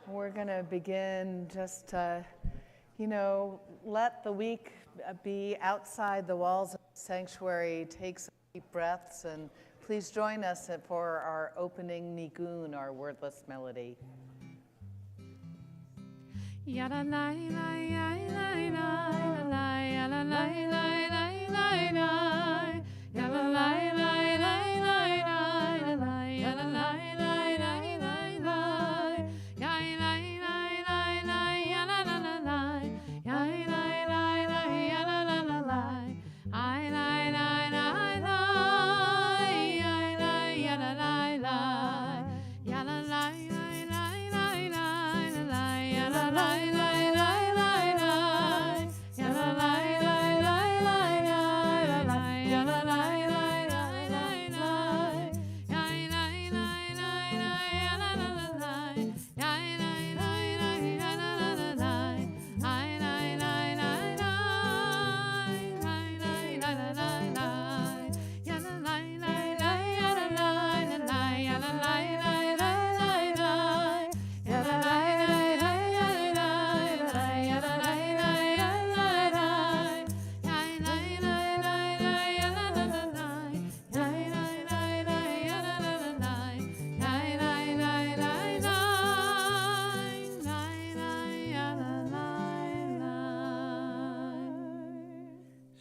We're going to begin just, let the week be outside the walls of the sanctuary. Take some deep breaths, and please join us for our opening nigun, our wordless melody.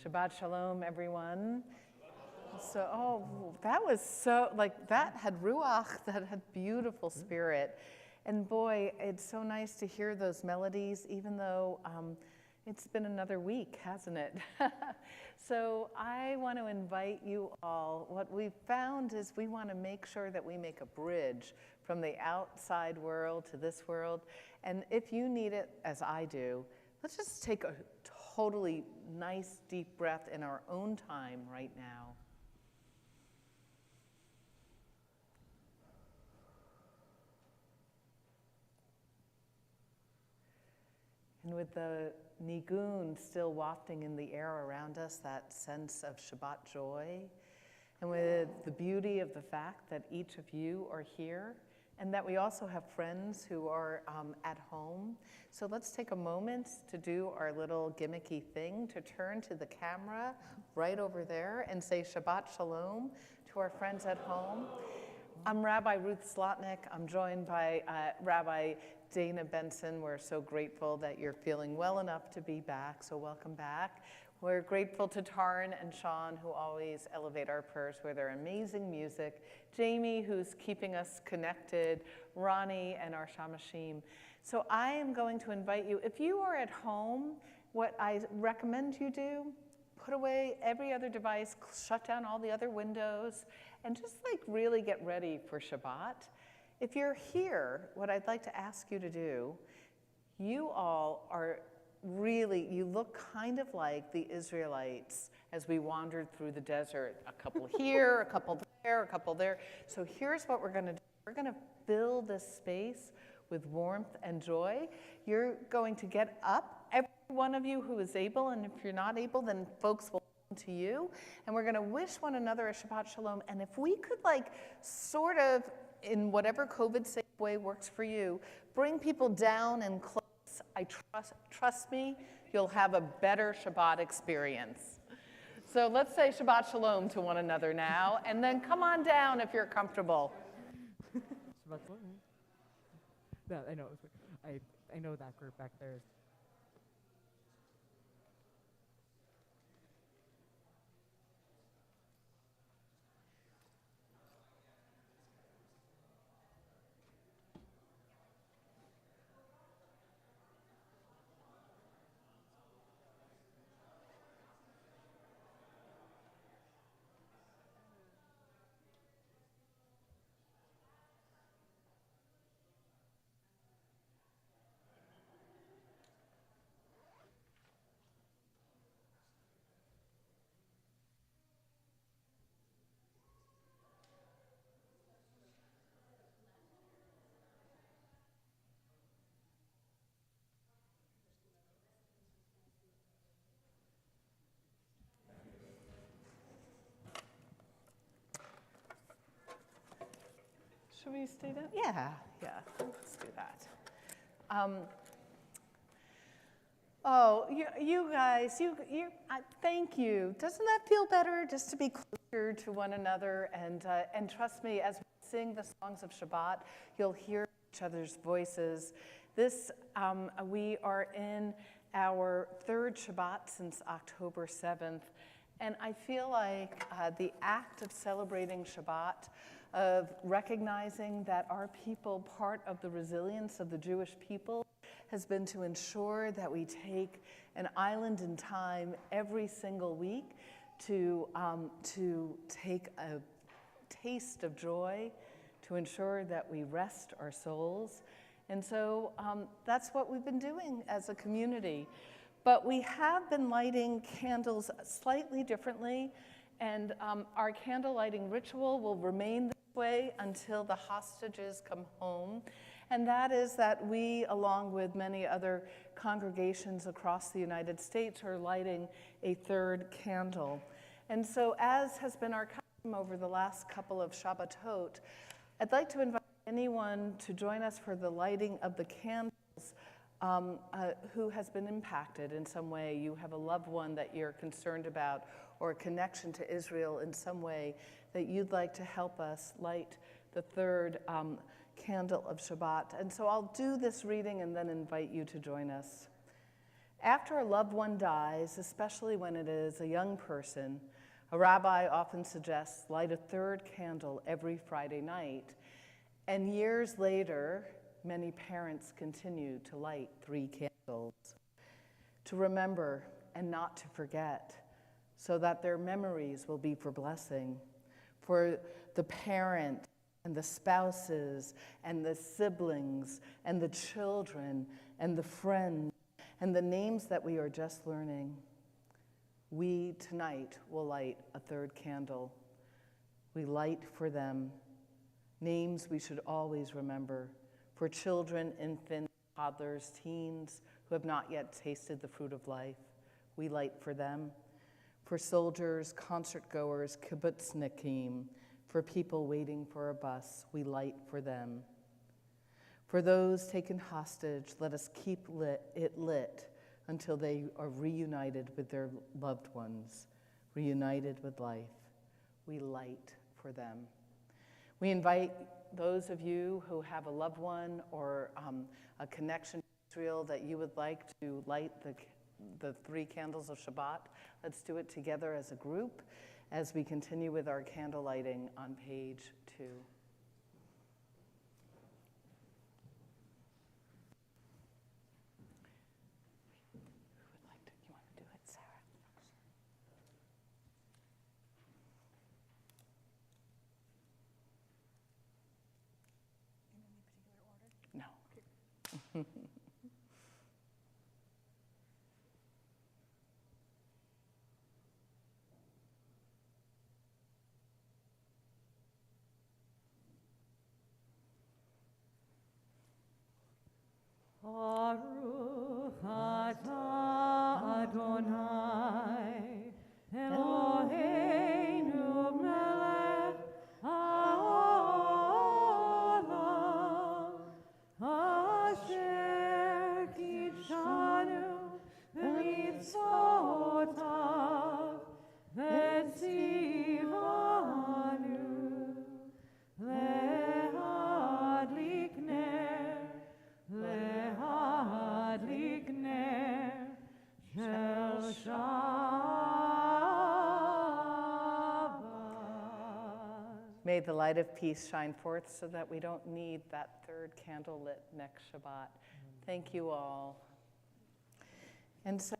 Shabbat Shalom, everyone. So, that was so, that had ruach, that had beautiful spirit. And boy, it's so nice to hear those melodies, even though it's been another week, hasn't it? So I want to invite you all. What we've found is we want to make sure that we make a bridge from the outside world to this world. And if you need it, as I do, let's just take a totally nice deep breath in our own time right now. And with the nigun still wafting in the air around us, that sense of Shabbat joy, and with the beauty of the fact that each of you are here, and that we also have friends who are at home. So let's take a moment to do our little gimmicky thing, to turn to the camera right over there and say Shabbat Shalom to our friends at home. I'm Rabbi Ruth Slotnick. I'm joined by Rabbi Dana Benson. We're so grateful that you're feeling well enough to be back, so welcome back. We're grateful to Taryn and Sean, who always elevate our prayers with their amazing music. Jamie, who's keeping us connected. Ronnie and our Shamashim. So I am going to invite you, if you are at home, what I recommend you do, put away every other device, shut down all the other windows, and just really get ready for Shabbat. If you're here, what I'd like to ask you to do, you all are really, you look kind of like the Israelites as we wandered through the desert. A couple here, a couple there, a couple there. So here's what we're going to do. We're going to fill this space with warmth and joy. You're going to get up, every one of you who is able, and if you're not able, then folks will come to you. And we're going to wish one another a Shabbat Shalom. And if we could sort of, in whatever COVID-safe way works for you, bring people down and close. I trust me, you'll have a better Shabbat experience. So let's say Shabbat Shalom to one another now, and then come on down if you're comfortable. Shabbat Shalom. No, I know. I know that group back there. Should we stay down? Yeah, let's do that. Oh, you guys, thank you. Doesn't that feel better just to be closer to one another? And trust me, as we sing the songs of Shabbat, you'll hear each other's voices. We are in our third Shabbat since October 7th. And I feel like the act of celebrating Shabbat, of recognizing that our people, part of the resilience of the Jewish people, has been to ensure that we take an island in time every single week to take a taste of joy, to ensure that we rest our souls. And so that's what we've been doing as a community. But we have been lighting candles slightly differently, and our candle lighting ritual will remain this way until the hostages come home. And that is that we, along with many other congregations across the United States, are lighting a third candle. And so, as has been our custom over the last couple of Shabbatot, I'd like to invite anyone to join us for the lighting of the candles who has been impacted in some way. You have a loved one that you're concerned about, or a connection to Israel in some way that you'd like to help us light the third candle of Shabbat. And so I'll do this reading and then invite you to join us. After a loved one dies, especially when it is a young person, a rabbi often suggests light a third candle every Friday night. And years later, many parents continue to light 3 candles to remember and not to forget, so that their memories will be for blessing, for the parent and the spouses and the siblings and the children and the friends and the names that we are just learning. We tonight will light a third candle. We light for them names we should always remember, for children, infants, toddlers, teens who have not yet tasted the fruit of life. We light for them. For soldiers, concert goers, kibbutznikim, for people waiting for a bus, we light for them. For those taken hostage, let us keep it lit until they are reunited with their loved ones, reunited with life. We light for them. We invite those of you who have a loved one or a connection to Israel that you would like to light the 3 candles of Shabbat. Let's do it together as a group as we continue with our candle lighting on page 2. Who would like to? You want to do it, Sarah? In any particular order? No. Baruch atah Adonai Eloheinu melech haolam asher kidshanu b'mitzvotav v'tzivanu lehadlik ner lehadlik ner shel Shabbat. May the light of peace shine forth so that we don't need that third candle lit next Shabbat. Thank you all. And so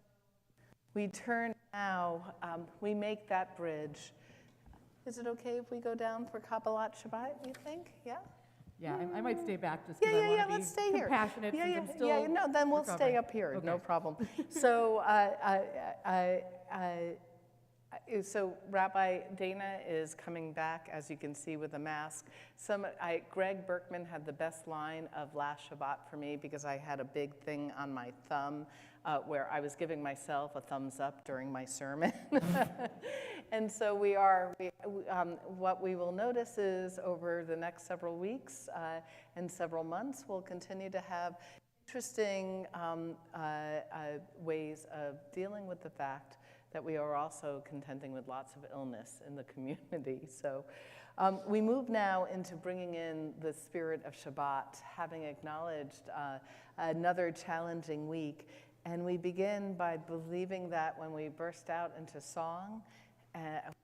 we turn now, we make that bridge. Is it okay if we go down for Kabbalat Shabbat, you think? Yeah? Yeah, I might stay back just because I want to be let's stay here. compassionate since I'm still No, then we'll recovering. stay up here, no Okay. problem. So, so Rabbi Dana is coming back, as you can see, with a mask. Greg Berkman had the best line of last Shabbat for me because I had a big thing on my thumb where I was giving myself a thumbs up during my sermon. And so what we will notice is over the next several weeks and several months, we'll continue to have interesting ways of dealing with the fact that we are also contending with lots of illness in the community. So we move now into bringing in the spirit of Shabbat, having acknowledged another challenging week. And we begin by believing that when we burst out into song,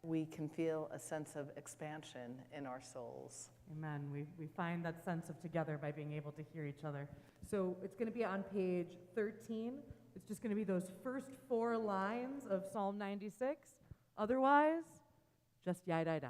we can feel a sense of expansion in our souls. Amen. We find that sense of together by being able to hear each other. So it's going to be on page 13. It's just going to be those first 4 lines of Psalm 96. Otherwise, just yai dai dai.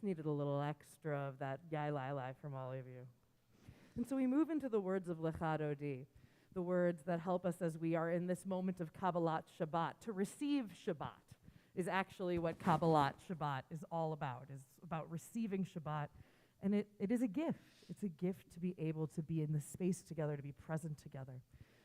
Needed a little extra of that yai lai lai from all of you. And so we move into the words of Lecha Dodi, the words that help us as we are in this moment of Kabbalat Shabbat. To receive Shabbat is actually what Kabbalat Shabbat is all about, is about receiving Shabbat. And it is a gift. It's a gift to be able to be in the space together, to be present together.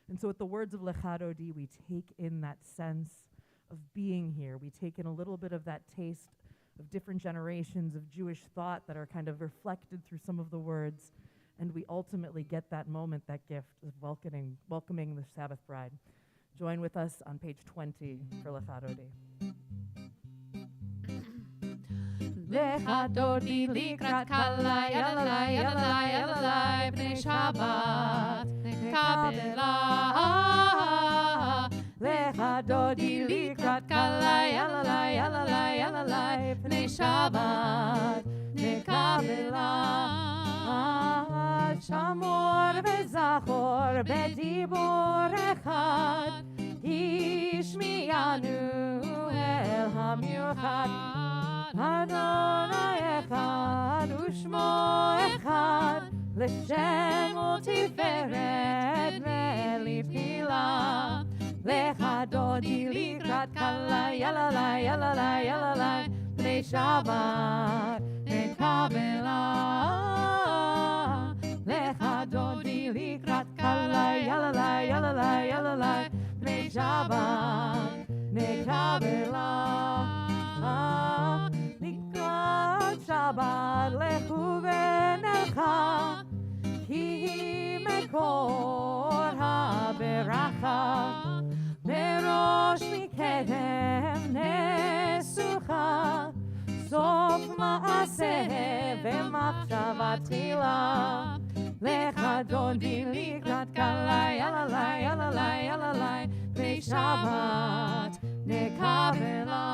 And so with the words of Lecha Dodi, we take in that sense of being here. We take in a little bit of that taste of different generations of Jewish thought that are kind of reflected through some of the words, and we ultimately get that moment, that gift of welcoming the Sabbath bride. Join with us on page 20 for Lecha Dodi. Lecha Dodi likrat kala yalalai yalalai yalalai b'nei Shabbat nekabela. Lecha Dodi likrat kala yalalai yalalai yalalai b'nei Shabbat nekabela. Shamor v'zachor b'dibor echad Ishmiyanu el hamiuchad Adonai echad u'shmo echad L'shem u'tiferet ve'litchila Lecha Dodi likrat kala yalalai yalalai yalalai b'nei Shabbat nekabela. Lecha Dodi likrat kala yalalai yalalai yalalai b'nei Shabbat nekabela. Likrat Shabbat lechu v'nelcha ki mekor ha'beracha merosh mikedem nesucha sof ma'aseh v'machshava tchila. Lecha Dodi likrat kala yalalai yalalai yalalai b'nei Shabbat nekabela.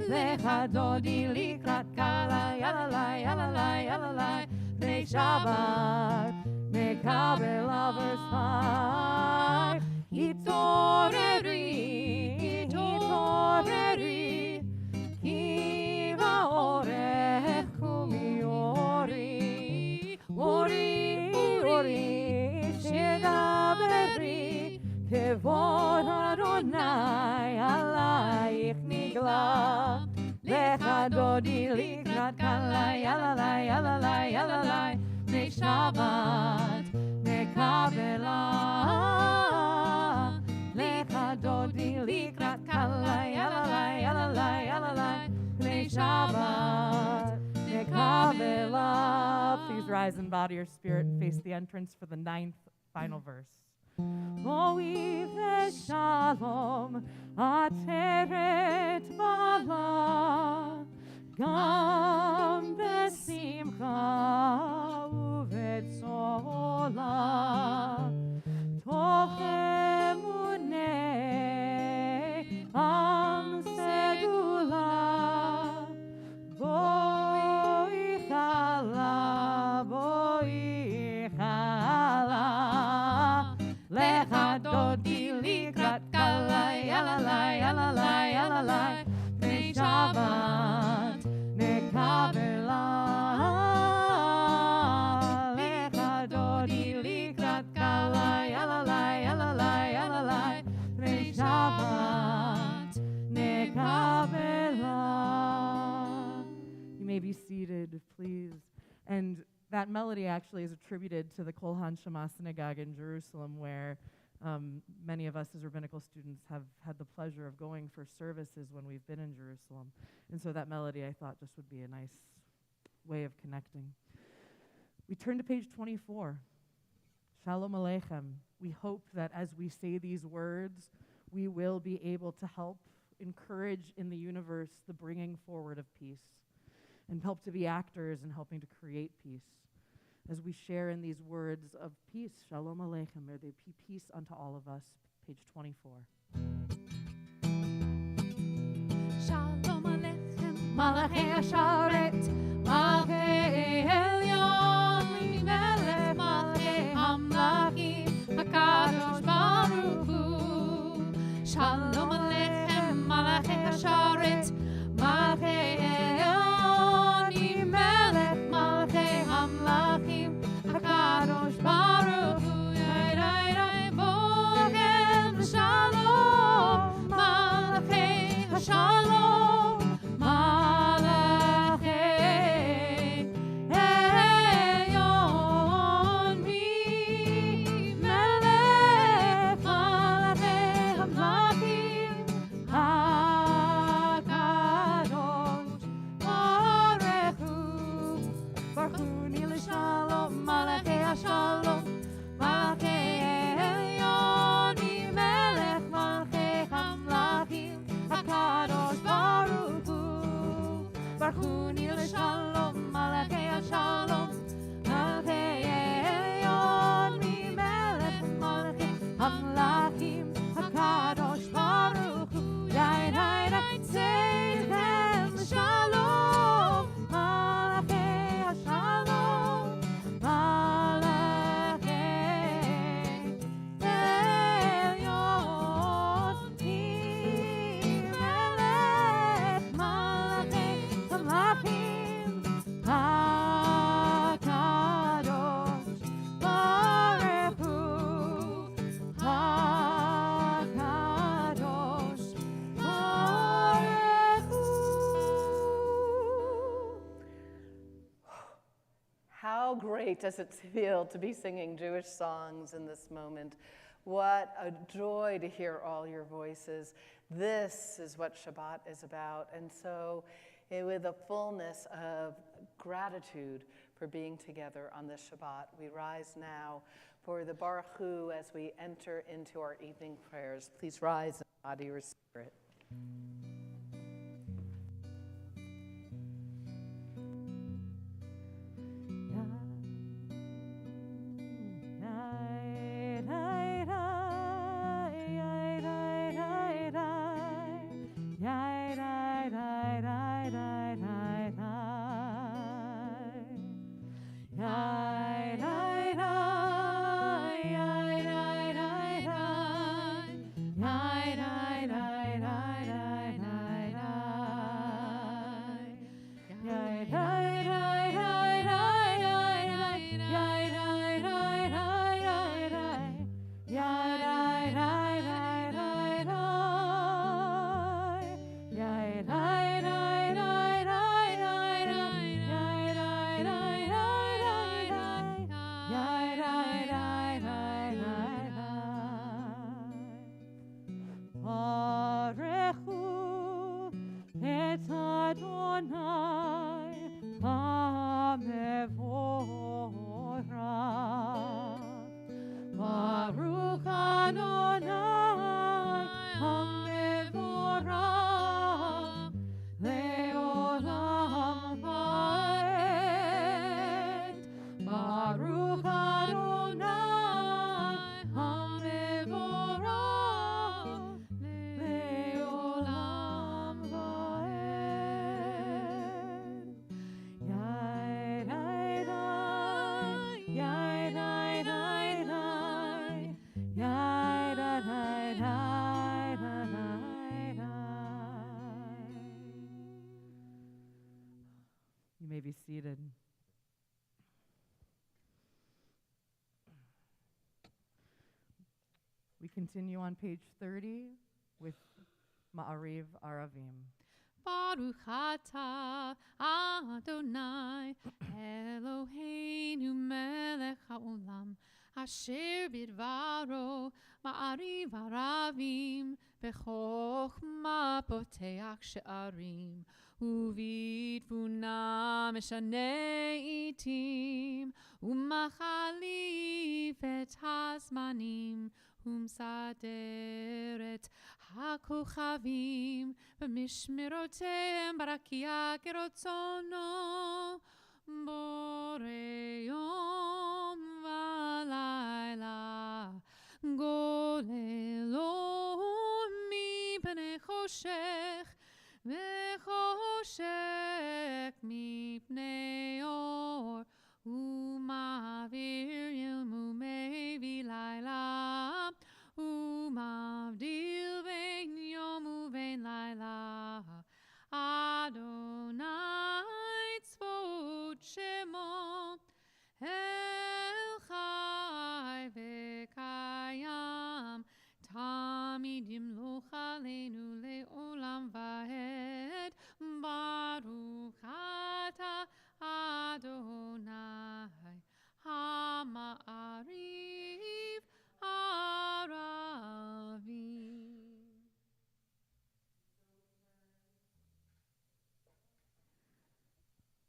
Lecha Dodi likrat kala yalalai yalalai yalalai b'nei Shabbat nekabela. Verse 5. Hitoreri, hitoreri, בארי, כבוד אדוני עלייך נגלה. לך דודי לקראת כלה, יללה, יללה, יללה, בני שבת נקבלה. לך דודי לקראת כלה, יללה, יללה, יללה, בני שבת נקבלה. Please rise in body or spirit and face the entrance for the 9th final verse. בואי ושלום עטרת בעלה, גם בשמחה ובצהלה, תוך אמוני עם סגולה. בואי חלה, בואי חלה, לך דודי לקראת כלה, יללה, יללה, יללה, בני שבת נקבלה. לך דודי לקראת כלה, יללה, יללה, יללה, בני שבת נקבלה. You may be seated, please. And that melody actually is attributed to the Kol HaNeshama Synagogue in Jerusalem, where many of us as rabbinical students have had the pleasure of going for services when we've been in Jerusalem. And so that melody, I thought, just would be a nice way of connecting. We turn to page 24. Shalom Aleichem. We hope that as we say these words, we will be able to help encourage in the universe the bringing forward of peace, and help to be actors in helping to create peace. As we share in these words of peace, Shalom Aleichem, may there be peace unto all of us. Page 24. Shalom Aleichem, Malachei Hasharet, Malachei Elyon, Melech Malachei Hamlachim, HaKadosh Baruch Hu. Shalom Aleichem, Malachei Hasharet, Malachei Elyon, Melech Malachei Hamlachim, HaKadosh Baruch Hu. Yai, yai, yai, Bohem Shalom, Malachei Hashalom, Malachei Elyon, Melech Malachei Hamlachim, HaKadosh Baruch Hu. Baruchuni l'shalom, Malachei Hashalom, Malachei Elyon, Melech Malachei Hamlachim, HaKadosh Baruch Hu. Baruchuni l'shalom, Malachei Hashalom, Malachei Elyon, Melech Malachei Hamlachim, HaKadosh Baruch Hu. Yai, yai, yai, tzeitem shalom, Malachei Hashalom, Malachei Elyon, Melech Malachei Hamlachim, HaKadosh Baruch Hu, HaKadosh Baruch Hu. How great does it feel to be singing Jewish songs in this moment? What a joy to hear all your voices. This is what Shabbat is about. And so, with a fullness of gratitude for being together on this Shabbat, we rise now for the Baruch Hu as we enter into our evening prayers. Please rise in body or spirit. Adonai HaMevorach Le'olam Va'ed. Baruch Adonai HaMevorach Le'olam Va'ed. Yai, dai, dai, yai, dai, dai, dai, yai, dai, dai, dai, dai, dai. You may be seated. We continue on page 30 with Ma'ariv Aravim. Baruch atah Adonai Eloheinu melech haolam asher bidvaro ma'ariv aravim bechokma poteach she'arim ובתבונה משנה עתים ומחליף את הזמנים ומסדר את הכוכבים במשמרותיהם ברקיע כרצונו בורא יום ולילה גוללו מפני חושך וחושך מפני אור ומעביר יום ומביא לילה ומבדיל בין יום ובין לילה אדוני צבאות שמו אל חי וקיים תמיד ימלוך עלינו לעולם ועד ברוך אתה אדוני המעריב ערבים.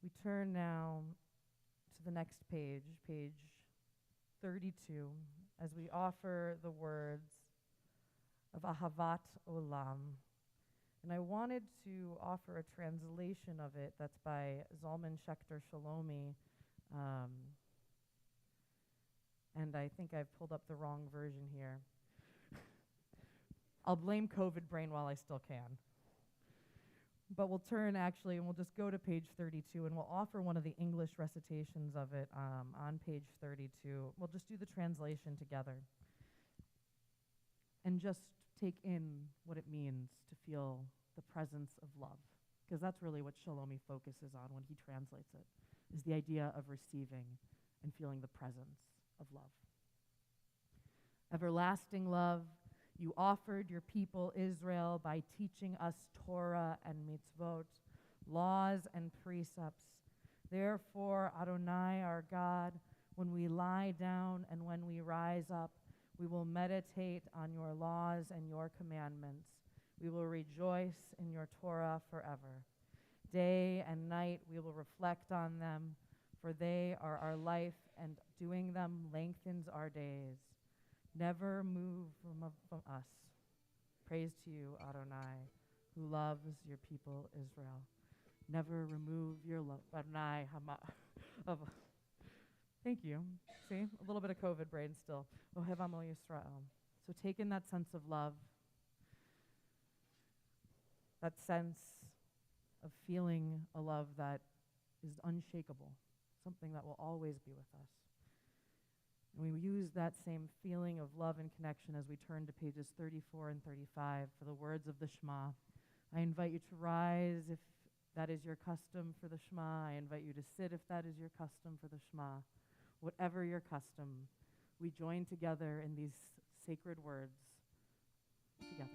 We turn now to the next page, page 32, as we offer the words of Ahavat Olam. And I wanted to offer a translation of it that's by Zalman Schachter Shalomi. And I think I've pulled up the wrong version here. I'll blame COVID brain while I still can. But we'll turn actually, and we'll just go to page 32, and we'll offer one of the English recitations of it on page 32. We'll just do the translation together and just take in what it means to feel the presence of love, because that's really what Shalomi focuses on when he translates it, is the idea of receiving and feeling the presence of love. Everlasting love, you offered your people Israel by teaching us Torah and mitzvot, laws and precepts. Therefore, Adonai, our God, when we lie down and when we rise up, we will meditate on your laws and your commandments. We will rejoice in your Torah forever. Day and night we will reflect on them, for they are our life, and doing them lengthens our days. Never move from us. Praise to you, Adonai, who loves your people Israel. Never remove your love. Adonai, thank you. See, a little bit of COVID brain still. Ohev Amo Yisrael. So take in that sense of love, that sense of feeling a love that is unshakable, something that will always be with us. And we use that same feeling of love and connection as we turn to pages 34 and 35 for the words of the Shema. I invite you to rise if that is your custom for the Shema. I invite you to sit if that is your custom for the Shema. Whatever your custom, we join together in these sacred words together.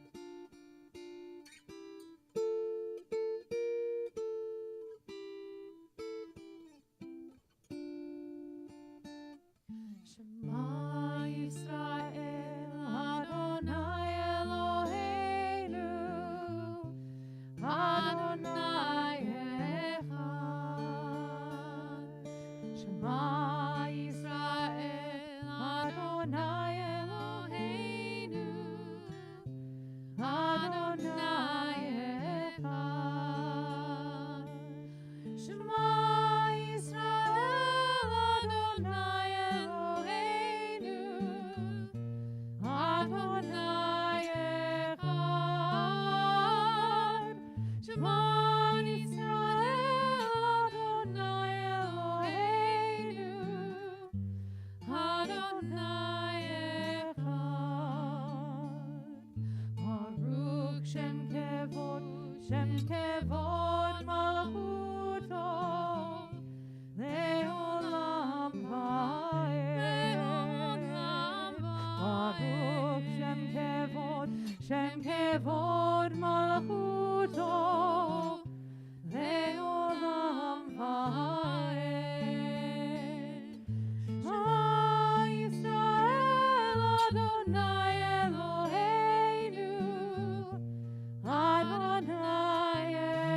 Shema Yisrael Adonai Eloheinu Adonai Echad. Shema Yisrael Adonai Eloheinu Shem kevod malchuto leolam va'ed. Baruch Shem kevod malchuto leolam va'ed. Shema Yisrael Adonai Eloheinu Adonai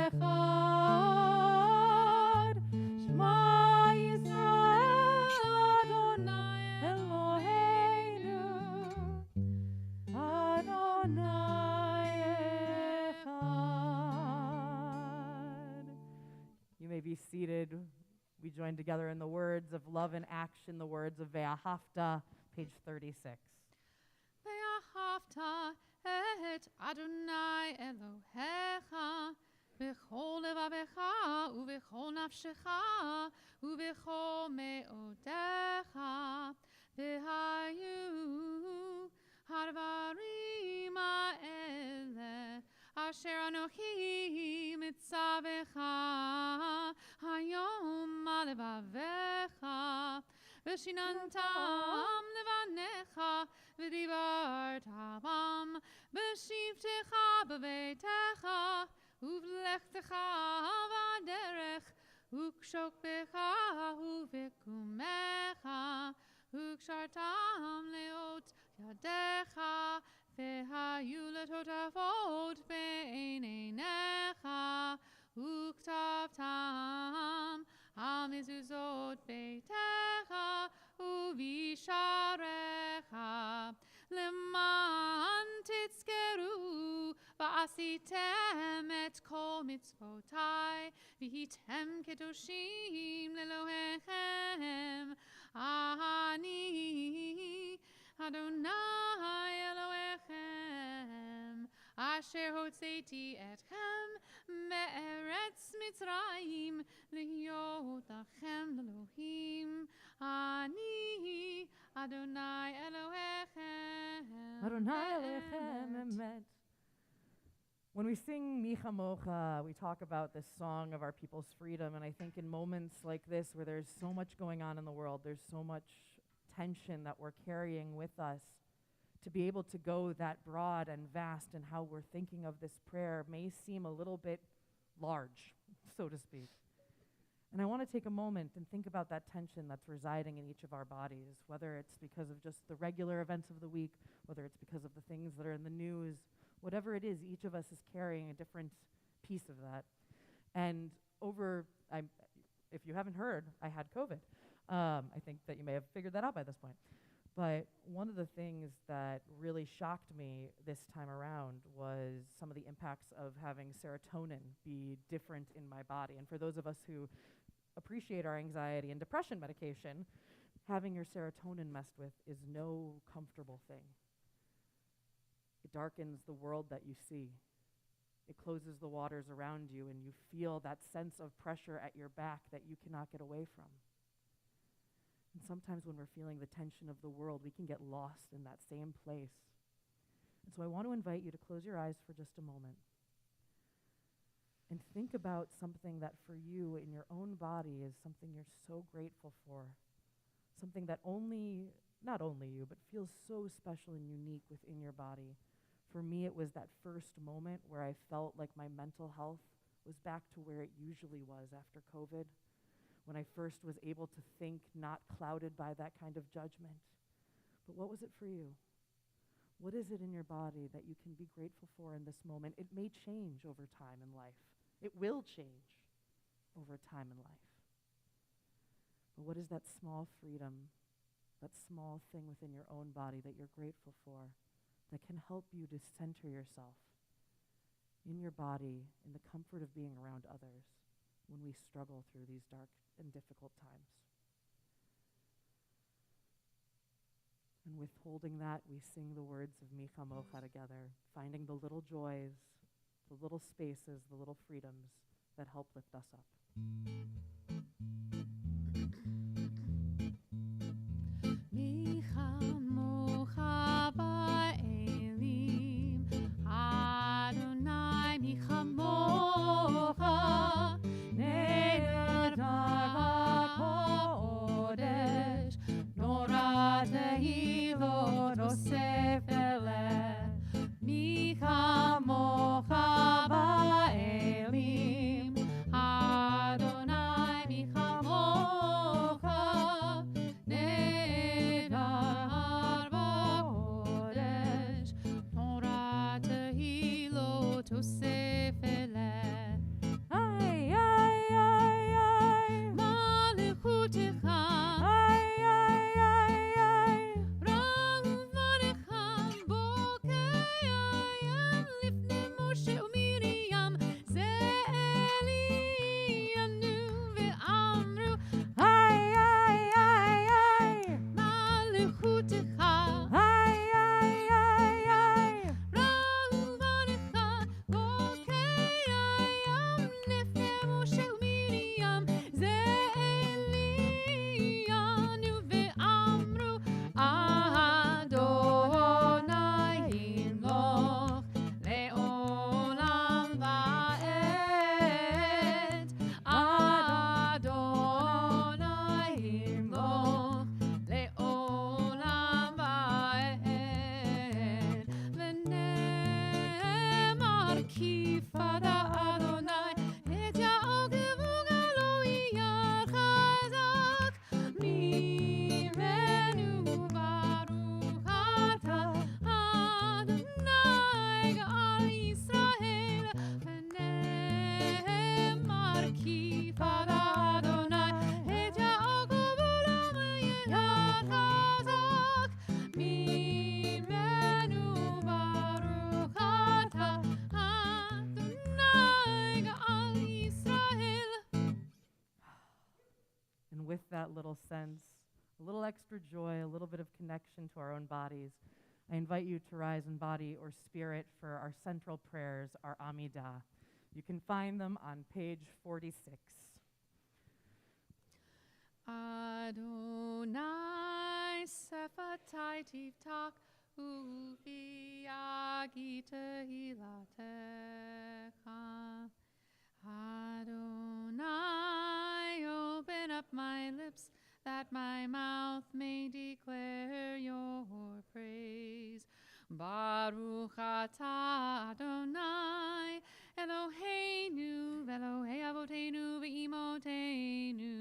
Echad. Shema Yisrael Adonai Eloheinu Adonai Echad. You may be seated. We join together in the words of love and action, the words of Ve'ahavta, page 36. ואהבת את אדוני אלוהיך בכל לבבך ובכל נפשך ובכל מאודיך, והיו הדברים האלה אשר אנוכי מצווך היום על לבביך, ושיננתם לבניך ודיברת בם בשבתך בביתך ובלכתך בדרך וקשוקתך ובקומך וקשרתם לאות ידיך, והיו לטוטפות בין עיניך וכתבתם על מזוזות ביתך ובשעריך, למען תזכרו ועשיתם את כל מצוותי והייתם קדושים לאלוהיכם. אני אדוני אלוהיכם אשר הוצאתי אתכם מארץ מצרים להיות לכם לאלוהים. אני אדוני אלוהיכם. Adonai Elohim Emet. When we sing Micha Mocha, we talk about this song of our people's freedom, and I think in moments like this where there's so much going on in the world, there's so much tension that we're carrying with us, to be able to go that broad and vast in how we're thinking of this prayer may seem a little bit large, so to speak. And I want to take a moment and think about that tension that's residing in each of our bodies, whether it's because of just the regular events of the week, whether it's because of the things that are in the news, whatever it is, each of us is carrying a different piece of that. And if you haven't heard, I had COVID. I think that you may have figured that out by this point. But one of the things that really shocked me this time around was some of the impacts of having serotonin be different in my body. And for those of us who appreciate our anxiety and depression medication, having your serotonin messed with is no comfortable thing. It darkens the world that you see. It closes the waters around you, and you feel that sense of pressure at your back that you cannot get away from. And sometimes when we're feeling the tension of the world, we can get lost in that same place. And so I want to invite you to close your eyes for just a moment and think about something that for you in your own body is something you're so grateful for, something that not only you, but feels so special and unique within your body. For me, it was that first moment where I felt like my mental health was back to where it usually was after COVID, when I first was able to think not clouded by that kind of judgment. But what was it for you? What is it in your body that you can be grateful for in this moment? It may change over time in life. It will change over time in life. But what is that small freedom, that small thing within your own body that you're grateful for, that can help you to center yourself in your body, in the comfort of being around others when we struggle through these dark and difficult times? And with holding that, we sing the words of Micha Mocha together, finding the little joys, the little spaces, the little freedoms that help lift us up. Micha Mocha ba'elim Adonai lo tosef eleh. Mi chamocha ba'elim. Adonai mi chamocha. Nedar ba'odesh. Torah tehi lo tosef eleh. Ay, ay, ay, ay. Malichutecha. Ay, ay, ay, ay. Ra'uvanecha bokeyayam lifnei Moshe uMiriam. Ze Elianu ve'amru. Ay, ay, ay, ay. Malichutecha. Ay, ay, ay, ay. Ra'uvanecha bokeyayam lifnei Moshe uMiriam. Ze Elianu ve'amru. Adonai yimloch le'olam va'ed. Adonai yimloch le'olam va'ed. V'ne'emar kifada Adonai et ya'okevu galo iyar chazak. Mimenu baruch ata Adonai ga'al Yisrael. V'ne'emar kifada Adonai et ya'okevu galo iyar chazak. Mimenu baruch ata Adonai ga'al Yisrael. And with that little sense, a little extra joy, a little bit of connection to our own bodies, I invite you to rise in body or spirit for our central prayers, our Amidah. You can find them on page 46. Adonai sefatai tivtak ufi agita hilatecha. Adonai, open up my lips that my mouth may declare your praise. Baruch atah Adonai, Eloheinu, Elohei Avoteinu, ve'imoteinu,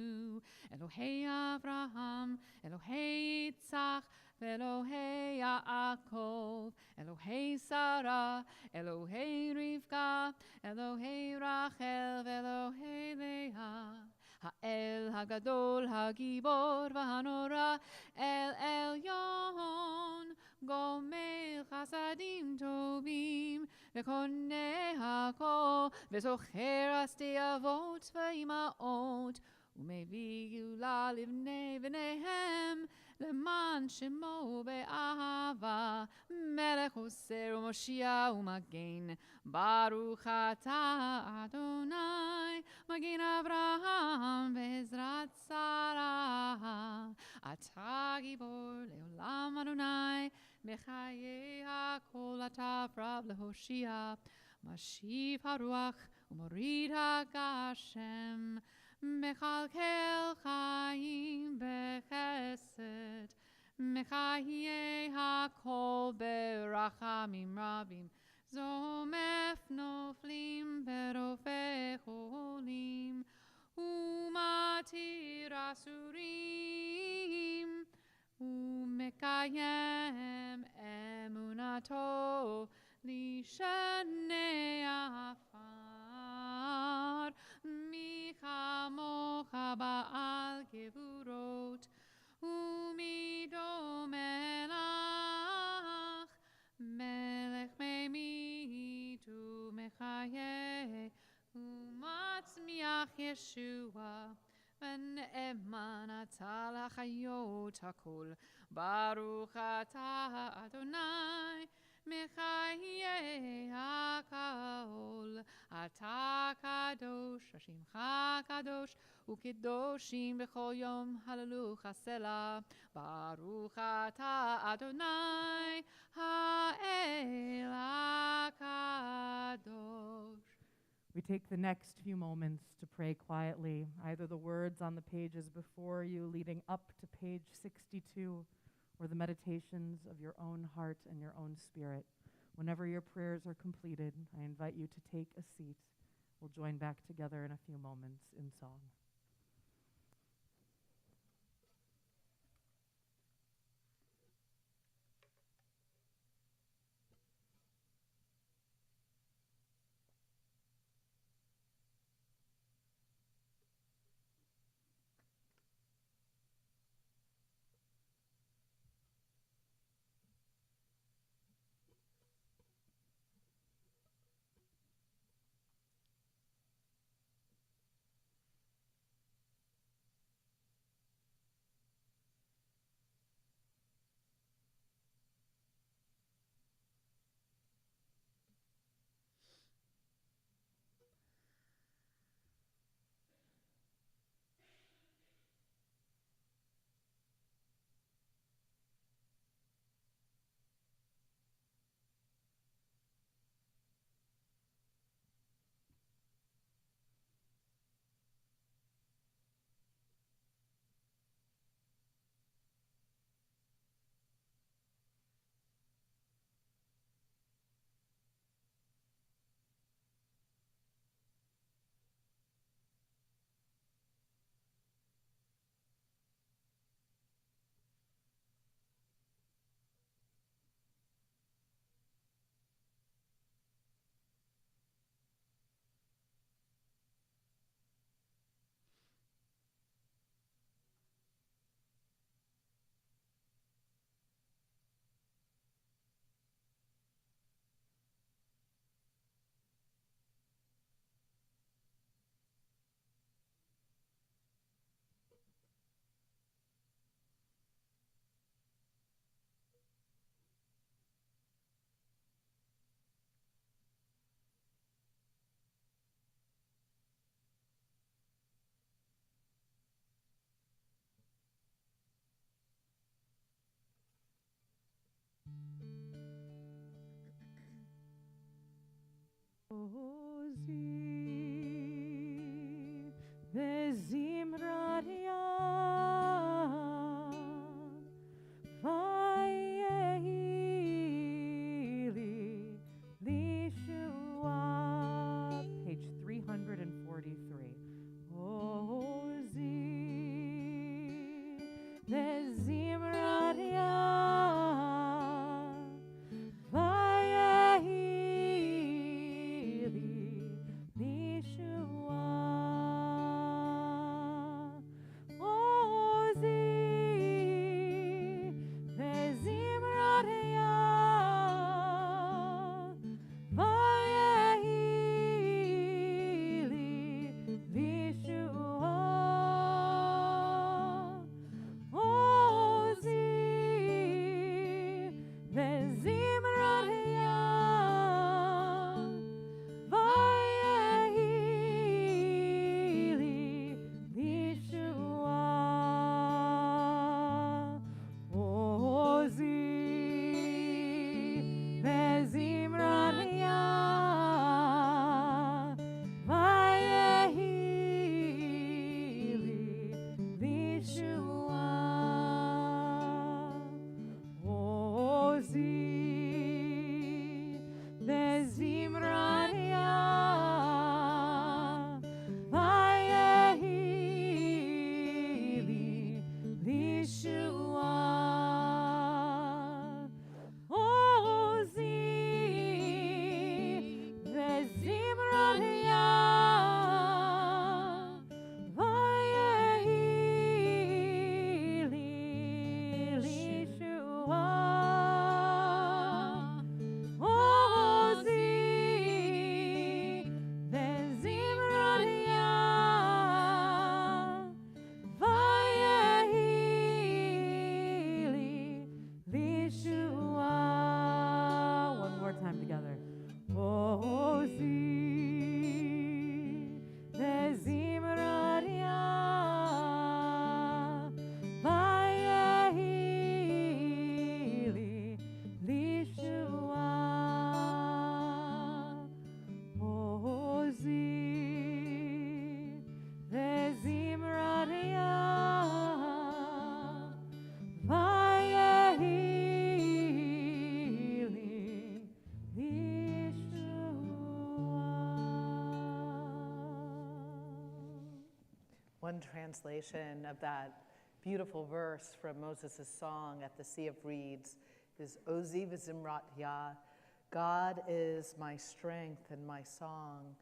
Elohei Avraham, Elohei Yitzchak, Elohei Yaakov, Elohei Sarah, Elohei Rivka, Elohei Rachel, Elohei Leah. Ha'el hagadol hagibor v'hanora, El Elyon, gomer chasadim tovim, v'koneh hakol, v'zocher asti avot v'imaot, u'mevi geulah livnei v'nehem, למען שמו באהבה, מלך עושר ומושיע ומגן. ברוך אתה אדוני, מגן אברהם בעזרת שרה. אתה גיבור לעולם אדוני, בחיי הכל אתה רב להושיע. משיב הרוח ומוריד הגשם. מכלכל חיים בחסד, מחיי הכל ברחמים רבים, זומף נופלים ברופא חולים, ומתיר אסורים, ומקיים אמונתו לשני עפר. מי כמוך בעל גבורות, ומי דומה לך, מלך ממית ומחיה, ומצמיח ישוע, ונאמן אתה לחיות הכל. ברוך אתה אדוני, מחיי הכל. אתה קדוש, שמך קדוש, וקדושים בכל יום, הללוך הסלע. ברוך אתה אדוני, האל הקדוש. We take the next few moments to pray quietly, either the words on the pages before you leading up to page 62, or the meditations of your own heart and your own spirit. Whenever your prayers are completed, I invite you to take a seat. We'll join back together in a few moments in song. Page 343. translation of that beautiful verse from Moses' song at the Sea of Reeds is Ozi v'zimrat Yah, God is my strength and my song,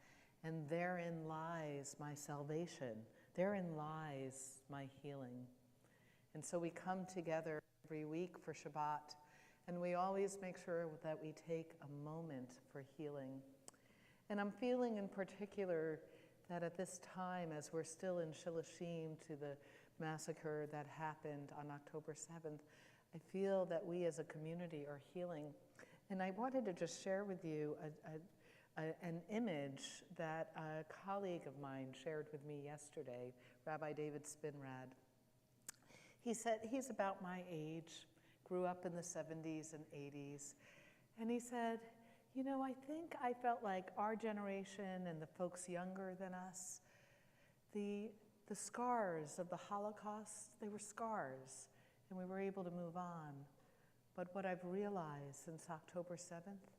and therein lies my salvation. Therein lies my healing. And so we come together every week for Shabbat, and we always make sure that we take a moment for healing. And I'm feeling in particular that at this time, as we're still in Shilashim to the massacre that happened on October 7th, I feel that we as a community are healing. And I wanted to just share with you an image that a colleague of mine shared with me yesterday, Rabbi David Spinrad. He said he's about my age, grew up in the 70s and 80s, and he said, you know, I think I felt like our generation and the folks younger than us, the scars of the Holocaust, they were scars, and we were able to move on. But what I've realized since October 7th,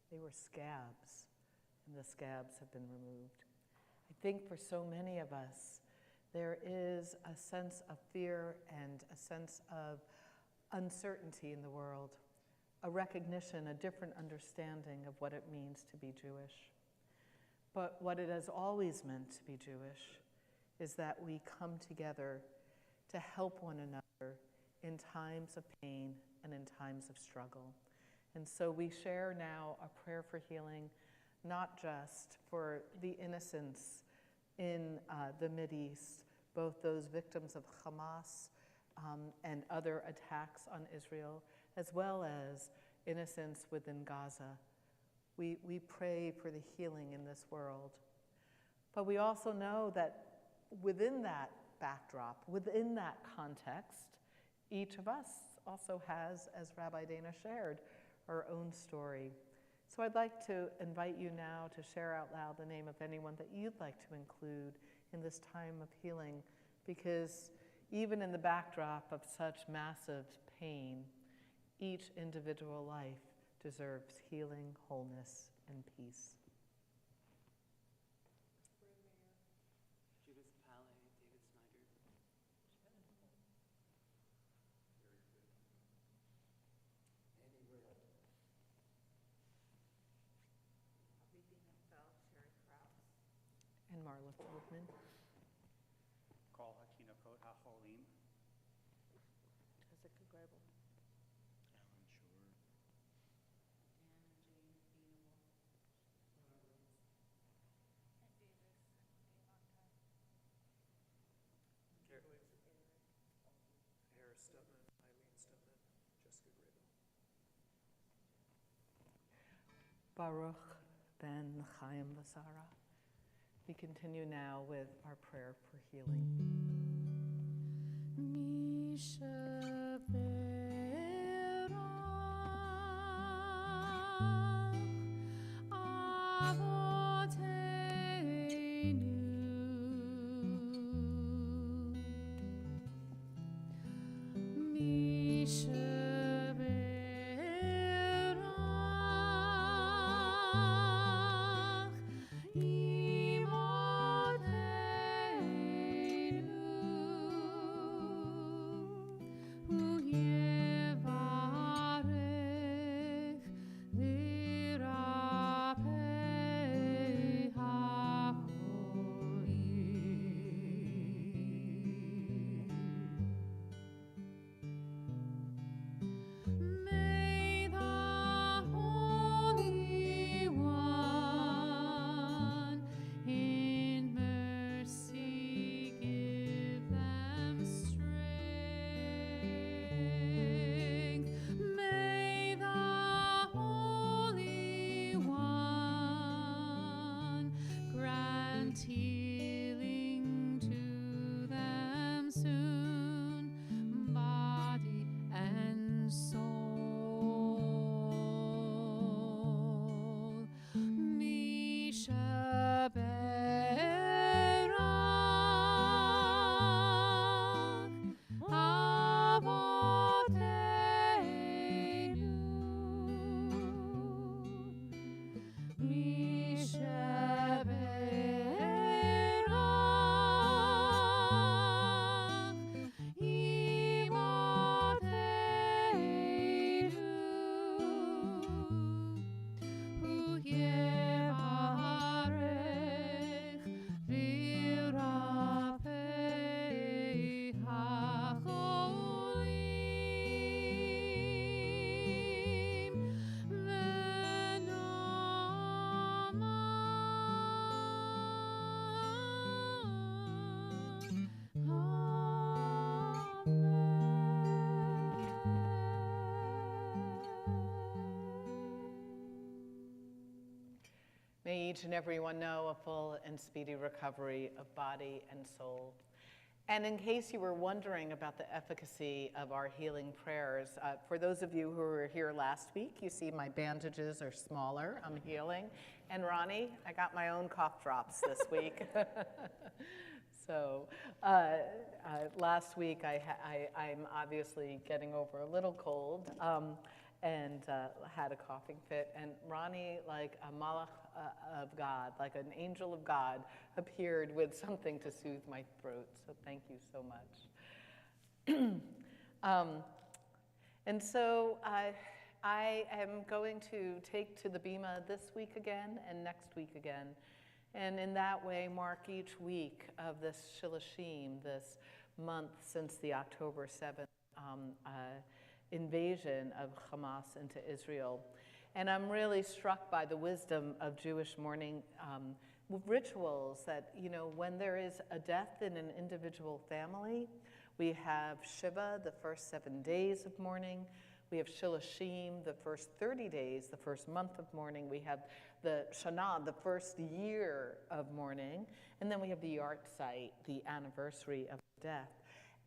they were scabs, and the scabs have been removed. I think for so many of us, there is a sense of fear and a sense of uncertainty in the world, a recognition, a different understanding of what it means to be Jewish. But what it has always meant to be Jewish is that we come together to help one another in times of pain and in times of struggle. And so we share now a prayer for healing, not just for the innocents in the Mideast, both those victims of Hamas and other attacks on Israel, as well as innocents within Gaza. We pray for the healing in this world. But we also know that within that backdrop, within that context, each of us also has, as Rabbi Dana shared, our own story. So I'd like to invite you now to share out loud the name of anyone that you'd like to include in this time of healing, because even in the backdrop of such massive pain, each individual life deserves healing, wholeness, and peace. Judith Palais, David Snyder. Annie Willett. And Marla Fordman. Call Hakina Kot HaCholim. Jessica Grebel. Alan Shore. Harris Stutman, Eileen Stutman, Jessica Grable. Baruch ben Chaim Lasara. We continue now with our prayer for healing. Yeah. each and every one know a full and speedy recovery of body and soul. And in case you were wondering about the efficacy of our healing prayers, for those of you who were here last week, you see my bandages are smaller. I'm healing. And Ronnie, I got my own cough drops this week. So last week I'm obviously getting over a little cold and had a coughing fit. And Ronnie, like a malach of God, like an angel of God, appeared with something to soothe my throat. So thank you so much. And so I am going to take to the Bima this week again and next week again. And in that way, mark each week of this Shilashim, this month since the October 7th invasion of Hamas into Israel. And I'm really struck by the wisdom of Jewish mourning rituals that, you know, when there is a death in an individual family, we have Shiva, the first 7 days of mourning. We have Shilashim, the first 30 days, the first month of mourning. We have the Shana, the first year of mourning. And then we have the Yartzeit, the anniversary of death.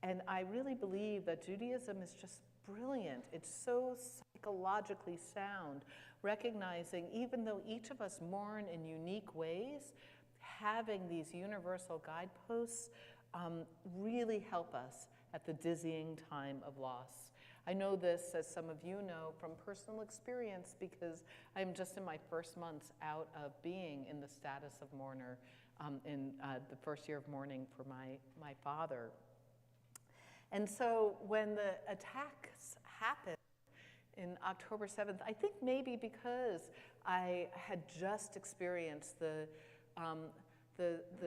And I really believe that Judaism is just brilliant. It's so psychologically sound, recognizing even though each of us mourn in unique ways, having these universal guideposts really help us at the dizzying time of loss. I know this, as some of you know, from personal experience because I'm just in my first months out of being in the status of mourner in the first year of mourning for my father. And so when the attacks happened in October 7th, I think maybe because I had just experienced the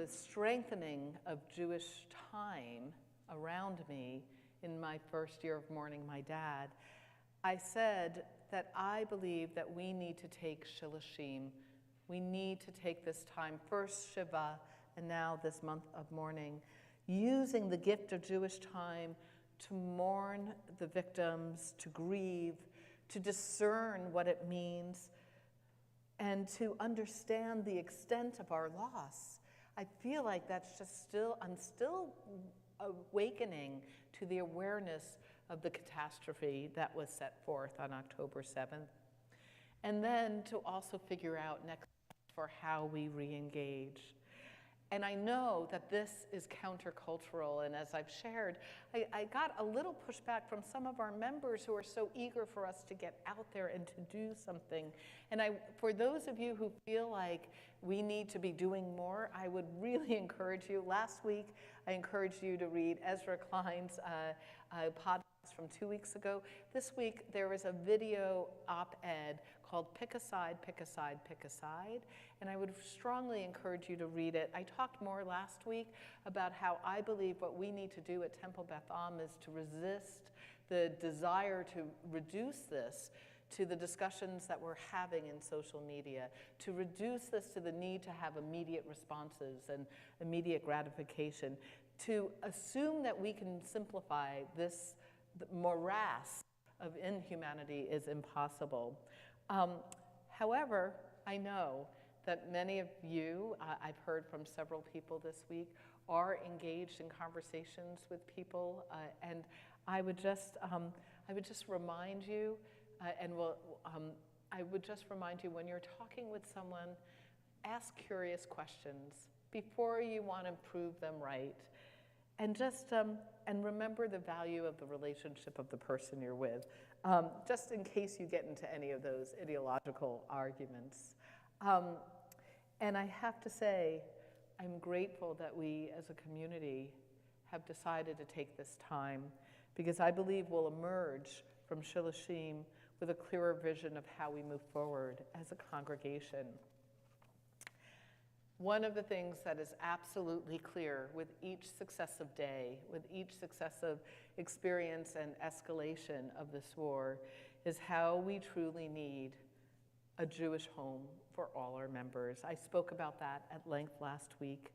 strengthening of Jewish time around me in my first year of mourning my dad, I said that I believe that we need to take Shilashim. We need to take this time, first Shiva, and now this month of mourning, using the gift of Jewish time to mourn the victims, to grieve, to discern what it means, and to understand the extent of our loss. I feel like that's just I'm still awakening to the awareness of the catastrophe that was set forth on October 7th. And then to also figure out next for how we re-engage. And I know that this is countercultural, and as I've shared, I got a little pushback from some of our members who are so eager for us to get out there and to do something. And for those of you who feel like we need to be doing more, I would really encourage you. Last week, I encouraged you to read Ezra Klein's podcast from 2 weeks ago. This week, there is a video op-ed called Pick a Side, Pick a Side, Pick a Side. And I would strongly encourage you to read it. I talked more last week about how I believe what we need to do at Temple Beth Am is to resist the desire to reduce this to the discussions that we're having in social media, to reduce this to the need to have immediate responses and immediate gratification, to assume that we can simplify this morass of inhumanity is impossible. However, I know that many of you, I've heard from several people this week, are engaged in conversations with people, and I would just remind you, I would just remind you when you're talking with someone, ask curious questions before you want to prove them right, and just and remember the value of the relationship of the person you're with, just in case you get into any of those ideological arguments. And I have to say, I'm grateful that we as a community have decided to take this time, because I believe we'll emerge from Shilashim with a clearer vision of how we move forward as a congregation. One of the things that is absolutely clear with each successive day, with each successive experience and escalation of this war, is how we truly need a Jewish home for all our members. I spoke about that at length last week,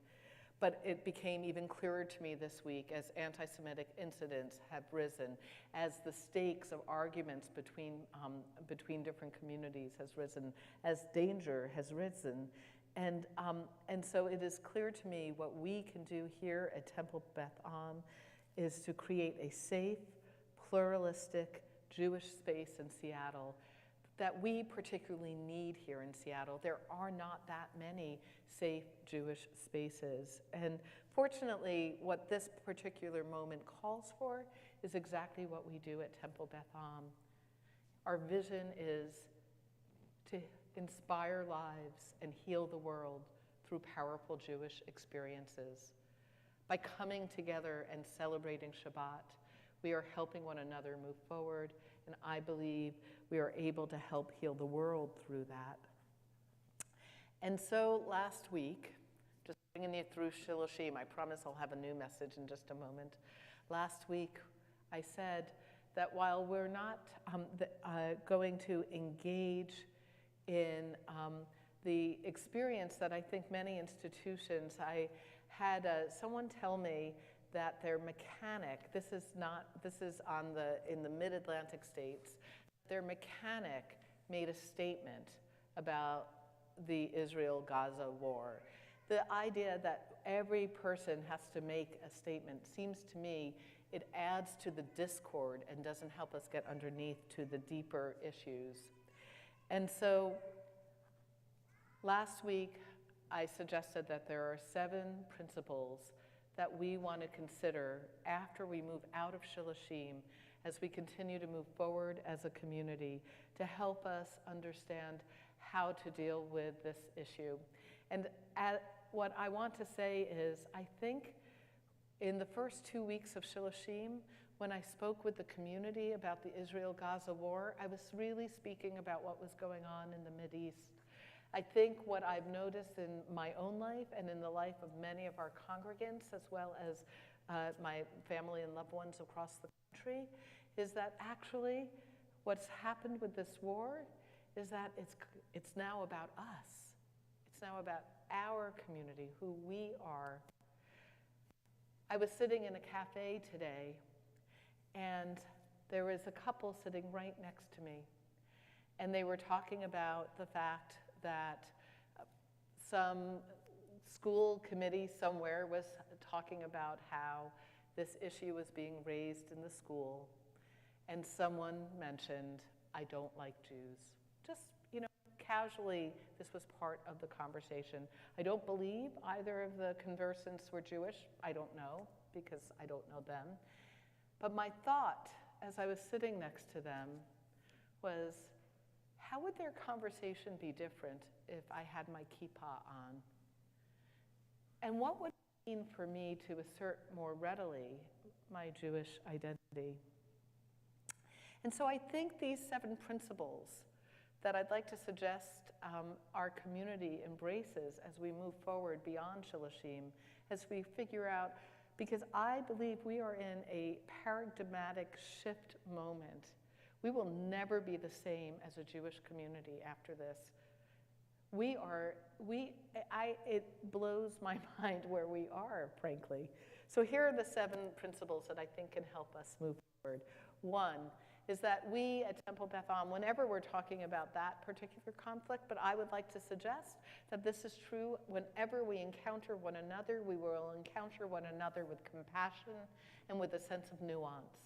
but it became even clearer to me this week as anti-Semitic incidents have risen, as the stakes of arguments between different communities has risen, as danger has risen. And so it is clear to me what we can do here at Temple Beth Am is to create a safe, pluralistic Jewish space in Seattle that we particularly need here in Seattle. There are not that many safe Jewish spaces. And fortunately, what this particular moment calls for is exactly what we do at Temple Beth Am. Our vision is to inspire lives and heal the world through powerful Jewish experiences. By coming together and celebrating Shabbat, we are helping one another move forward, and I believe we are able to help heal the world through that. And so last week, just bringing you through Shiloshim, I promise I'll have a new message in just a moment. Last week, I said that while we're not going to engage in the experience that I think many institutions, I had someone tell me that their mechanic, this is in the mid-Atlantic states, their mechanic made a statement about the Israel-Gaza war. The idea that every person has to make a statement seems to me it adds to the discord and doesn't help us get underneath to the deeper issues. And so last week, I suggested that there are 7 principles that we want to consider after we move out of Shiloshim as we continue to move forward as a community to help us understand how to deal with this issue. And what I want to say is, I think in the first 2 weeks of Shiloshim, when I spoke with the community about the Israel-Gaza war, I was really speaking about what was going on in the Mideast. I think what I've noticed in my own life and in the life of many of our congregants, as well as my family and loved ones across the country, is that actually what's happened with this war is that it's now about us. It's now about our community, who we are. I was sitting in a cafe today, and there was a couple sitting right next to me, and they were talking about the fact that some school committee somewhere was talking about how this issue was being raised in the school, and someone mentioned, "I don't like Jews." Just, casually, this was part of the conversation. I don't believe either of the conversants were Jewish. I don't know, because I don't know them. But my thought, as I was sitting next to them, was, how would their conversation be different if I had my kippah on? And what would it mean for me to assert more readily my Jewish identity? And so I think these 7 principles that I'd like to suggest our community embraces as we move forward beyond Shiloshim, as we figure out, because I believe we are in a paradigmatic shift moment. We will never be the same as a Jewish community after this. It blows my mind where we are, frankly. So here are the 7 principles that I think can help us move forward. 1 is that we at Temple Beth Am, whenever we're talking about that particular conflict, but I would like to suggest that this is true whenever we encounter one another, we will encounter one another with compassion and with a sense of nuance,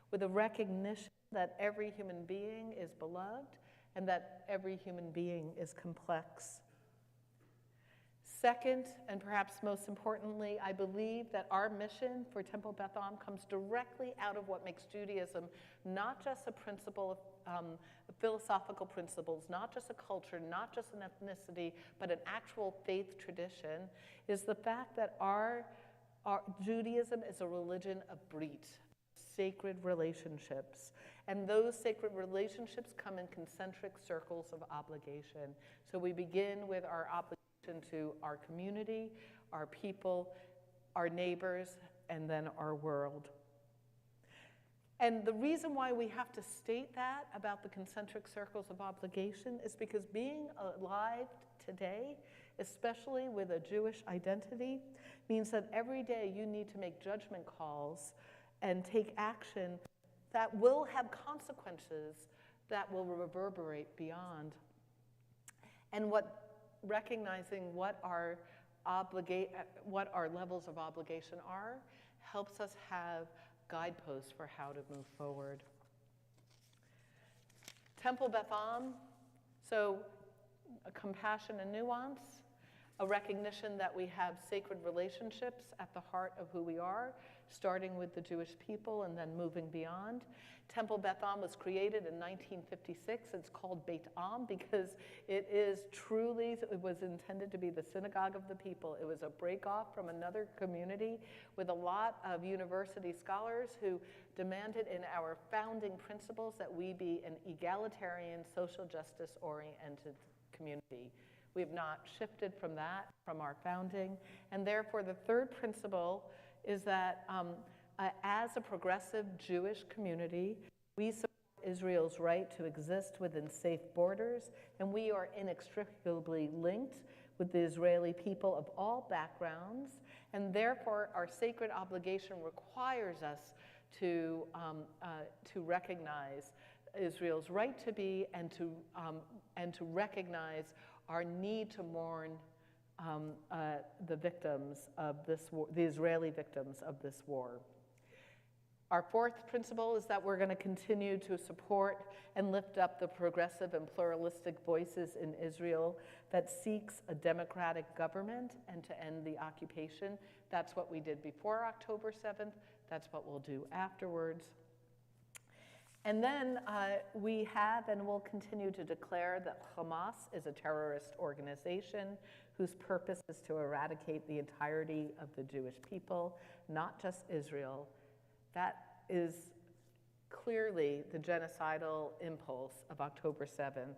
with a recognition that every human being is beloved and that every human being is complex. Second, and perhaps most importantly, I believe that our mission for Temple Beth Am comes directly out of what makes Judaism not just a principle of philosophical principles, not just a culture, not just an ethnicity, but an actual faith tradition, is the fact that our Judaism is a religion of brit, sacred relationships. And those sacred relationships come in concentric circles of obligation. So we begin with our obligation to our community, our people, our neighbors, and then our world. And the reason why we have to state that about the concentric circles of obligation is because being alive today, especially with a Jewish identity, means that every day you need to make judgment calls and take action that will have consequences that will reverberate beyond. And what recognizing what our levels of obligation are helps us have guideposts for how to move forward. Temple Beth Am, so a compassion and nuance, a recognition that we have sacred relationships at the heart of who we are, starting with the Jewish people and then moving beyond. Temple Beth Am was created in 1956. It's called Beth Am because it was intended to be the synagogue of the people. It was a break off from another community with a lot of university scholars who demanded in our founding principles that we be an egalitarian, social justice oriented community. We have not shifted from that, from our founding. And therefore, the third principle is that as a progressive Jewish community, we support Israel's right to exist within safe borders, and we are inextricably linked with the Israeli people of all backgrounds, and therefore our sacred obligation requires us to recognize Israel's right to be and to recognize our need to mourn the victims of this war, the Israeli victims of this war. Our fourth principle is that we're going to continue to support and lift up the progressive and pluralistic voices in Israel that seeks a democratic government and to end the occupation. That's what we did before October 7th. That's what we'll do afterwards. And then we have and will continue to declare that Hamas is a terrorist organization whose purpose is to eradicate the entirety of the Jewish people, not just Israel. That is clearly the genocidal impulse of October 7th,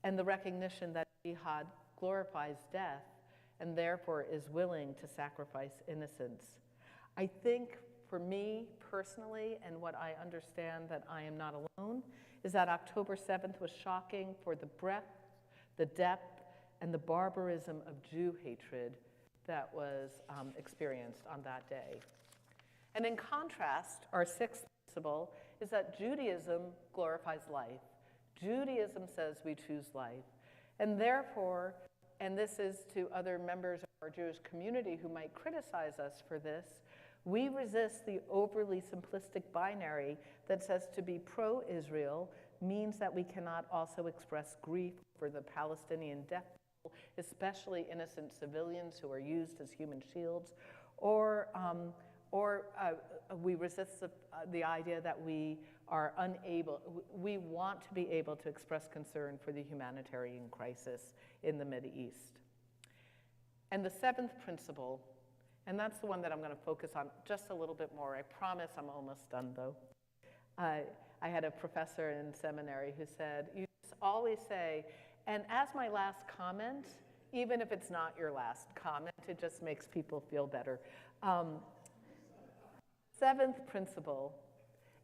and the recognition that jihad glorifies death and therefore is willing to sacrifice innocence. I think for me personally, and what I understand that I am not alone, is that October 7th was shocking for the breadth, the depth, and the barbarism of Jew hatred that was experienced on that day. And in contrast, our sixth principle is that Judaism glorifies life. Judaism says we choose life. And therefore, and this is to other members of our Jewish community who might criticize us for this, we resist the overly simplistic binary that says to be pro-Israel means that we cannot also express grief for the Palestinian death toll, especially innocent civilians who are used as human shields, or we resist the idea that we are unable, we want to be able to express concern for the humanitarian crisis in the Mideast. And the seventh principle, and that's the one that I'm going to focus on just a little bit more. I promise I'm almost done, though. I had a professor in seminary who said, you just always say, and as my last comment, even if it's not your last comment, it just makes people feel better. Seventh principle,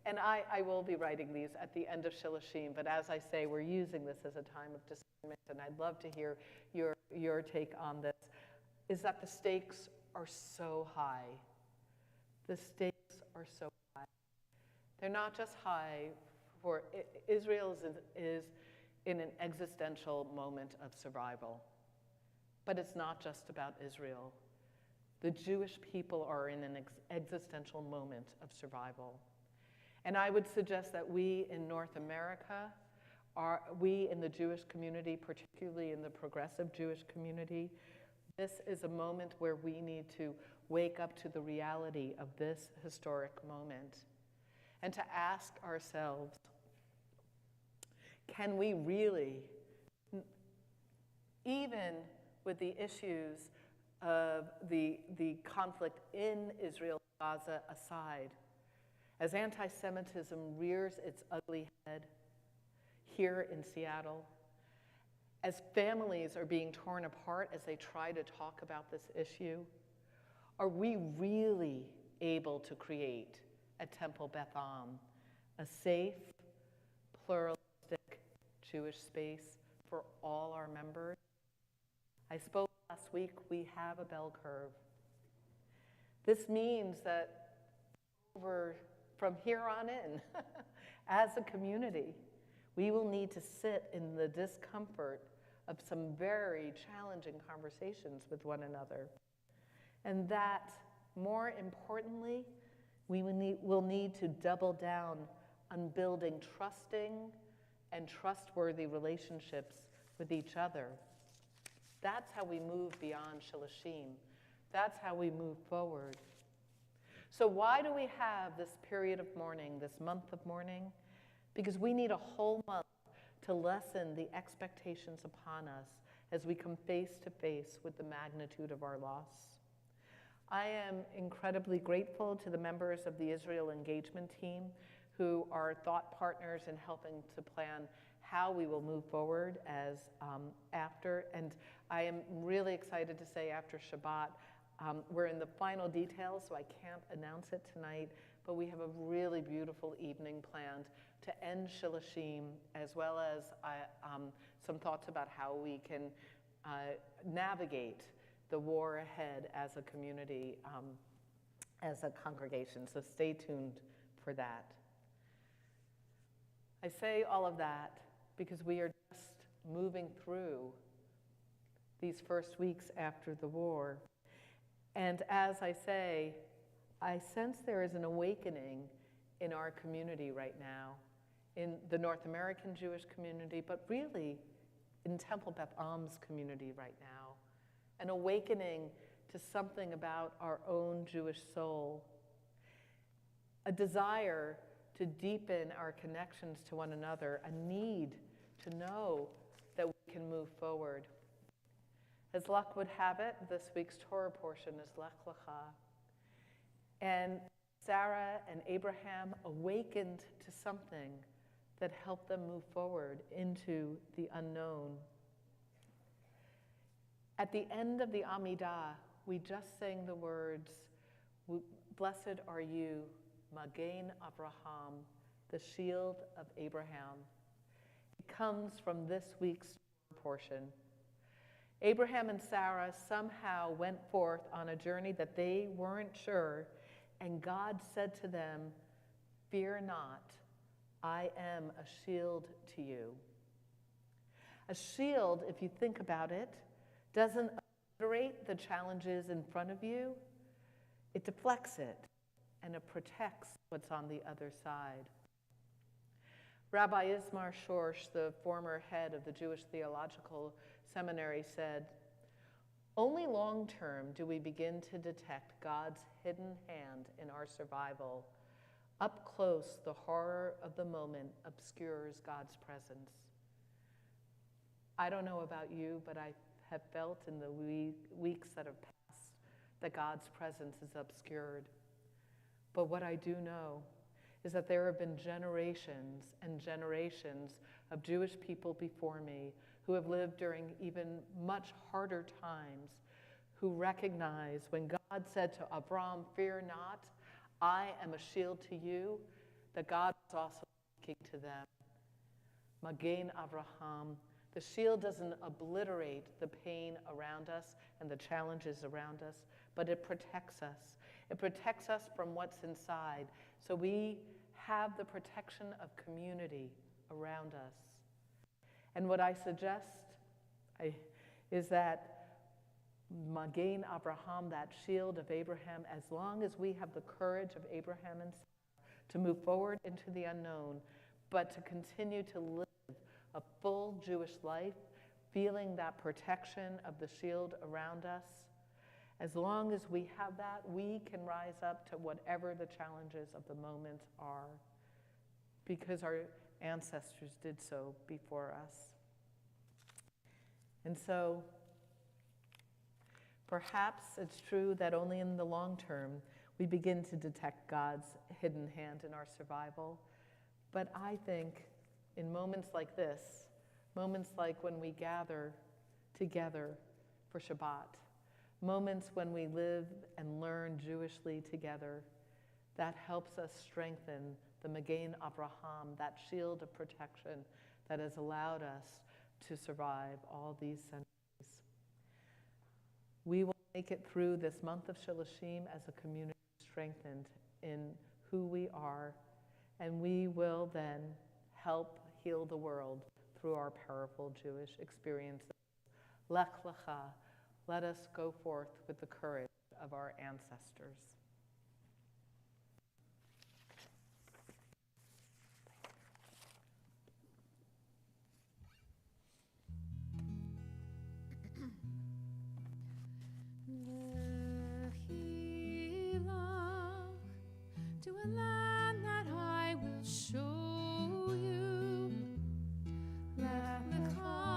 and I will be writing these at the end of Shilashim, but as I say, we're using this as a time of discernment, and I'd love to hear your take on this, is that the stakes are so high. The stakes are so high. They're not just high for, Israel is in an existential moment of survival, but it's not just about Israel. The Jewish people are in an existential moment of survival. And I would suggest that we in North America, we in the Jewish community, particularly in the progressive Jewish community, this is a moment where we need to wake up to the reality of this historic moment and to ask ourselves, can we really, even with the issues of the conflict in Israel, Gaza aside, as anti-Semitism rears its ugly head here in Seattle, as families are being torn apart as they try to talk about this issue, are we really able to create a Temple Beth Am, a safe, pluralistic Jewish space for all our members? I spoke last week, we have a bell curve. This means that from here on in, as a community, we will need to sit in the discomfort of some very challenging conversations with one another. And that, more importantly, we'll need to double down on building trusting and trustworthy relationships with each other. That's how we move beyond Shilashim. That's how we move forward. So why do we have this period of mourning, this month of mourning? Because we need a whole month to lessen the expectations upon us as we come face to face with the magnitude of our loss. I am incredibly grateful to the members of the Israel engagement team who are thought partners in helping to plan how we will move forward as after. And I am really excited to say after Shabbat, we're in the final details, so I can't announce it tonight, but we have a really beautiful evening planned to end Shilashim, as well as some thoughts about how we can navigate the war ahead as a community, as a congregation. So stay tuned for that. I say all of that because we are just moving through these first weeks after the war. And as I say, I sense there is an awakening in our community right now, in the North American Jewish community, but really in Temple Beth Am's community right now, an awakening to something about our own Jewish soul, a desire to deepen our connections to one another, a need to know that we can move forward. As luck would have it, this week's Torah portion is Lech Lecha. And Sarah and Abraham awakened to something that helped them move forward into the unknown. At the end of the Amidah, we just sang the words, "Blessed are you, Magen Avraham, the shield of Abraham." It comes from this week's portion. Abraham and Sarah somehow went forth on a journey that they weren't sure, and God said to them, "Fear not, I am a shield to you." A shield, if you think about it, doesn't obliterate the challenges in front of you. It deflects it, and it protects what's on the other side. Rabbi Ismar Shorsh, the former head of the Jewish Theological Seminary, said, "Only long term do we begin to detect God's hidden hand in our survival. Up close, the horror of the moment obscures God's presence." I don't know about you, but I have felt in the weeks that have passed that God's presence is obscured. But what I do know is that there have been generations and generations of Jewish people before me who have lived during even much harder times, who recognize when God said to Abram, "Fear not, I am a shield to you," that God was also speaking to them. Magen Avraham. The shield doesn't obliterate the pain around us and the challenges around us, but it protects us. It protects us from what's inside. So we have the protection of community around us. And what I suggest is that Magen Avraham, that shield of Abraham, as long as we have the courage of Abraham and Sarah to move forward into the unknown, but to continue to live a full Jewish life, feeling that protection of the shield around us, as long as we have that, we can rise up to whatever the challenges of the moment are, because our ancestors did so before us. And so, perhaps it's true that only in the long term we begin to detect God's hidden hand in our survival. But I think in moments like this, moments like when we gather together for Shabbat, moments when we live and learn Jewishly together, that helps us strengthen the Magen Avraham, that shield of protection that has allowed us to survive all these centuries. We will make it through this month of Shilashim as a community strengthened in who we are, and we will then help heal the world through our powerful Jewish experiences. Lech Lecha, let us go forth with the courage of our ancestors. Lechila, to a land that I will show you. Lech Lecha,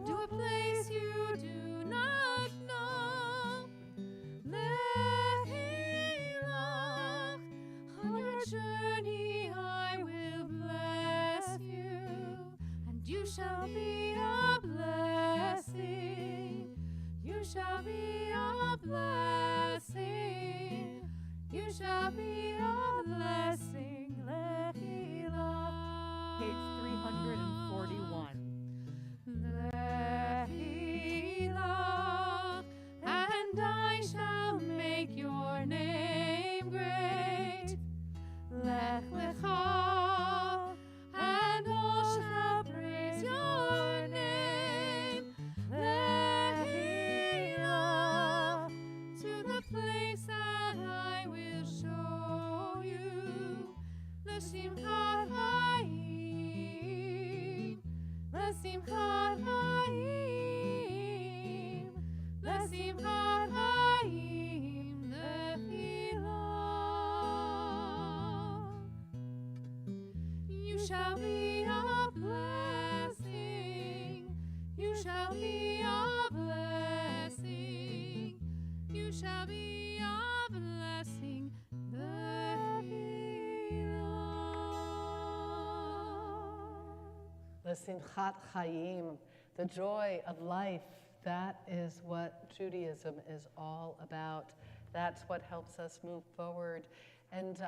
to a place you do not know. Lechila, on your journey I will bless you, and you shall be a blessing. You shall be a blessing. You shall be a blessing. Lechila. Page 341. Lechila, and I shall make your name great. Lech Lecha, and all shall praise your name. Lechila, to the place that I will show you. L'simchat Chaim, l'simchat Chaim, l'simchat Chaim, Lechila. You shall be a blessing. You shall be a blessing. You shall be a blessing. The Simchat Chaim, the joy of life, that is what Judaism is all about. That's what helps us move forward. And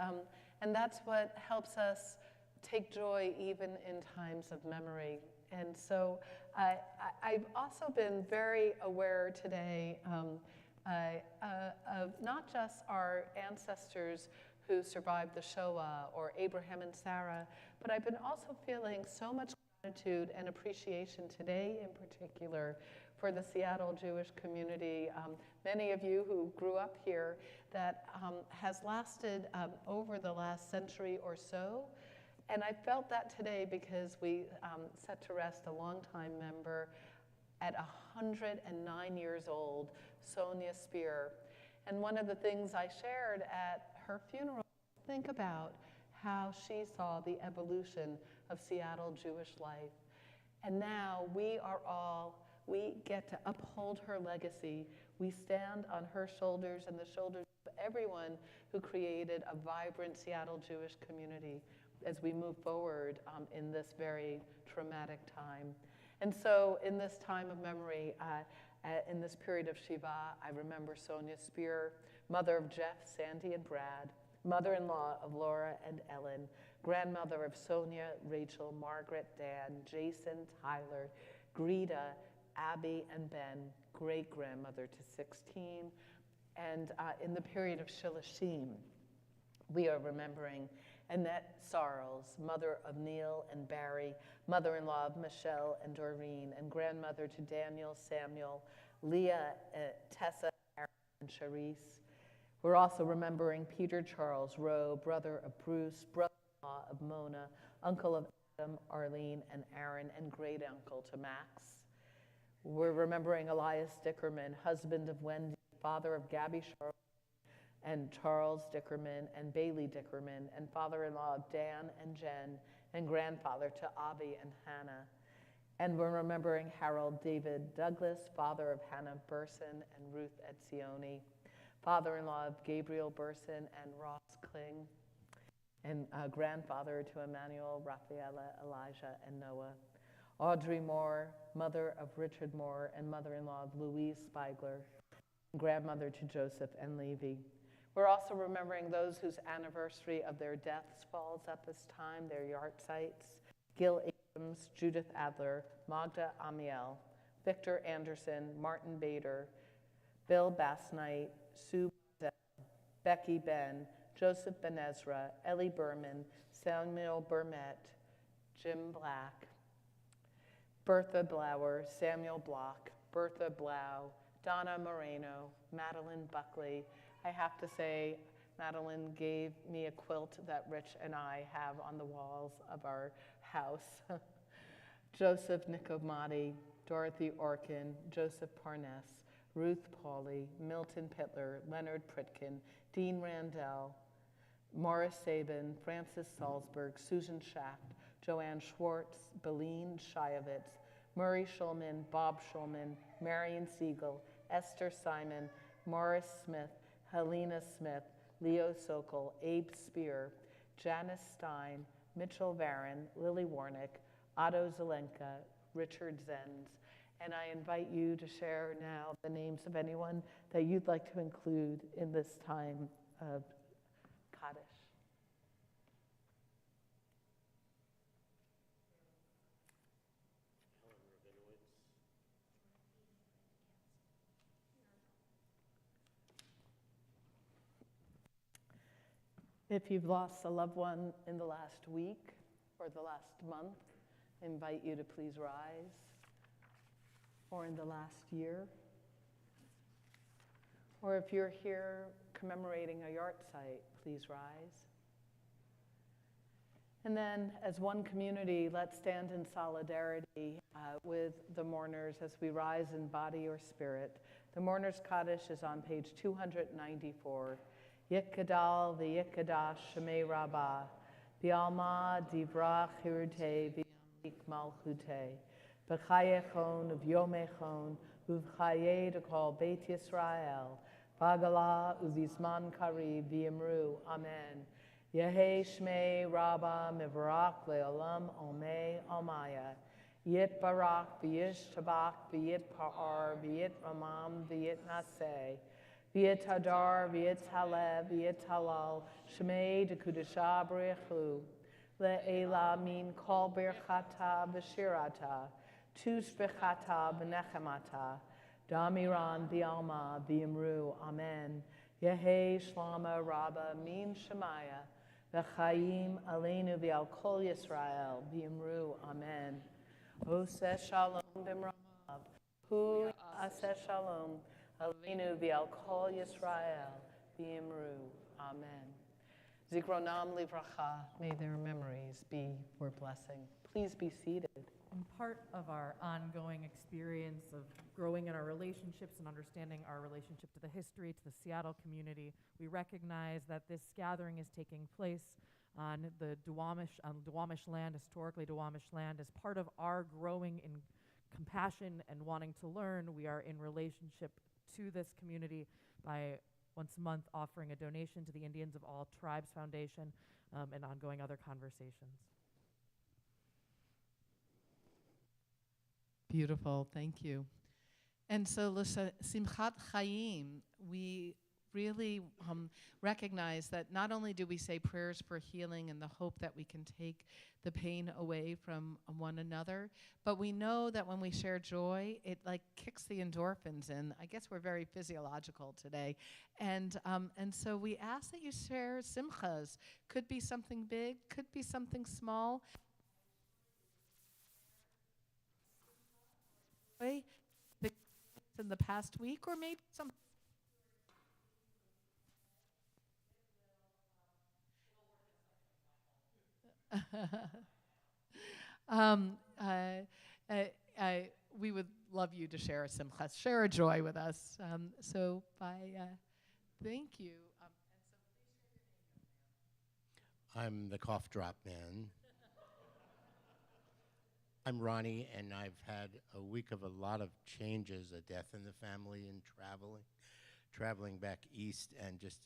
that's what helps us take joy even in times of memory. And so I've also been very aware today of not just our ancestors who survived the Shoah or Abraham and Sarah, but I've been also feeling so much gratitude and appreciation today in particular for the Seattle Jewish community. Many of you who grew up here, that has lasted over the last century or so. And I felt that today because we set to rest a longtime member at 109 years old, Sonia Spear. And one of the things I shared at her funeral, think about how she saw the evolution of Seattle Jewish life. And now we get to uphold her legacy. We stand on her shoulders and the shoulders of everyone who created a vibrant Seattle Jewish community as we move forward in this very traumatic time. And so in this time of memory, in this period of Shiva, I remember Sonia Spear, mother of Jeff, Sandy, and Brad, mother-in-law of Laura and Ellen, grandmother of Sonia, Rachel, Margaret, Dan, Jason, Tyler, Greta, Abby, and Ben, great-grandmother to 16. And in the period of Shilashim, we are remembering Annette Sarles, mother of Neil and Barry, mother-in-law of Michelle and Doreen, and grandmother to Daniel, Samuel, Leah, Tessa, Aaron, and Charisse. We're also remembering Peter Charles Rowe, brother of Bruce, brother-in-law of Mona, uncle of Adam, Arlene, and Aaron, and great-uncle to Max. We're remembering Elias Dickerman, husband of Wendy, father of Gabby Charles, and Charles Dickerman, and Bailey Dickerman, and father-in-law of Dan and Jen, and grandfather to Avi and Hannah. And we're remembering Harold David Douglas, father of Hannah Burson and Ruth Etzioni, father-in-law of Gabriel Burson and Ross Kling, and grandfather to Emmanuel, Rafaela, Elijah, and Noah. Audrey Moore, mother of Richard Moore and mother-in-law of Louise Spiegler, grandmother to Joseph and Levi. We're also remembering those whose anniversary of their deaths falls at this time, their yahrzeits: Gil Abrams, Judith Adler, Magda Amiel, Victor Anderson, Martin Bader, Bill Bassnight, Sue Bell, Becky Ben, Joseph Ben Ezra, Ellie Berman, Samuel Burnett, Jim Black, Bertha Blower, Samuel Block, Bertha Blau, Donna Moreno, Madeline Buckley. I have to say, Madeline gave me a quilt that Rich and I have on the walls of our house. Joseph Nicomati, Dorothy Orkin, Joseph Parness, Ruth Pauley, Milton Pittler, Leonard Pritkin, Dean Randell, Morris Sabin, Francis Salzberg, Susan Schacht, Joanne Schwartz, Beline Shiovitz, Murray Schulman, Bob Schulman, Marion Siegel, Esther Simon, Morris Smith, Helena Smith, Leo Sokol, Abe Spear, Janice Stein, Mitchell Varon, Lily Warnick, Otto Zelenka, Richard Zenz. And I invite you to share now the names of anyone that you'd like to include in this time of Kaddish. If you've lost a loved one in the last week or the last month, I invite you to please rise. Or in the last year. Or if you're here commemorating a yard site, please rise. And then, as one community, let's stand in solidarity with the mourners as we rise in body or spirit. The Mourner's Kaddish is on page 294. Yikadal v'yikadash shemei rabbah, bi'alma divrach hirute v'yamik malchute, b'chayechon uv'yomechon uv'chaye dekol Beit Yisrael, v'agala uv'izman kari v'yimru, amen. Yehei shmei rabbah mivrach le'olam omei omaya, yit barak v'yish tabak v'yit pa'ar v'yit ramam v'yit naseh, V'yit hadar, v'yit halev, v'yit halal, shmei dekudasha b'rechu, le'ela min kol birchata v'shirata, tus b'chata v'nechemata, damiran b'alma v'yimru, amen. Yehei shlama rabba min shemaya, v'chayim aleinu v'al kol Yisrael, v'yimru, amen. Oseh shalom b'mrav, hu aseh shalom, Aleinu v'al kol Yisrael v'yimru. Amen. Zikronam livracha. May their memories be for blessing. Please be seated. And part of our ongoing experience of growing in our relationships and understanding our relationship to the history, to the Seattle community, we recognize that this gathering is taking place on the Duwamish land, historically Duwamish land, as part of our growing in compassion and wanting to learn. We are in relationship to this community by once a month offering a donation to the Indians of All Tribes Foundation and ongoing other conversations. Beautiful, thank you. And so, Simchat Chaim, we really recognize that not only do we say prayers for healing and the hope that we can take the pain away from one another, but we know that when we share joy, it like kicks the endorphins in. I guess we're very physiological today. And so we ask that you share simchas. Could be something big, could be something small. In the past week, or maybe some. We would love you to share a simchas, share a joy with us. Thank you. I'm the cough drop man. I'm Ronnie, and I've had a week of a lot of changes, a death in the family and traveling back east and just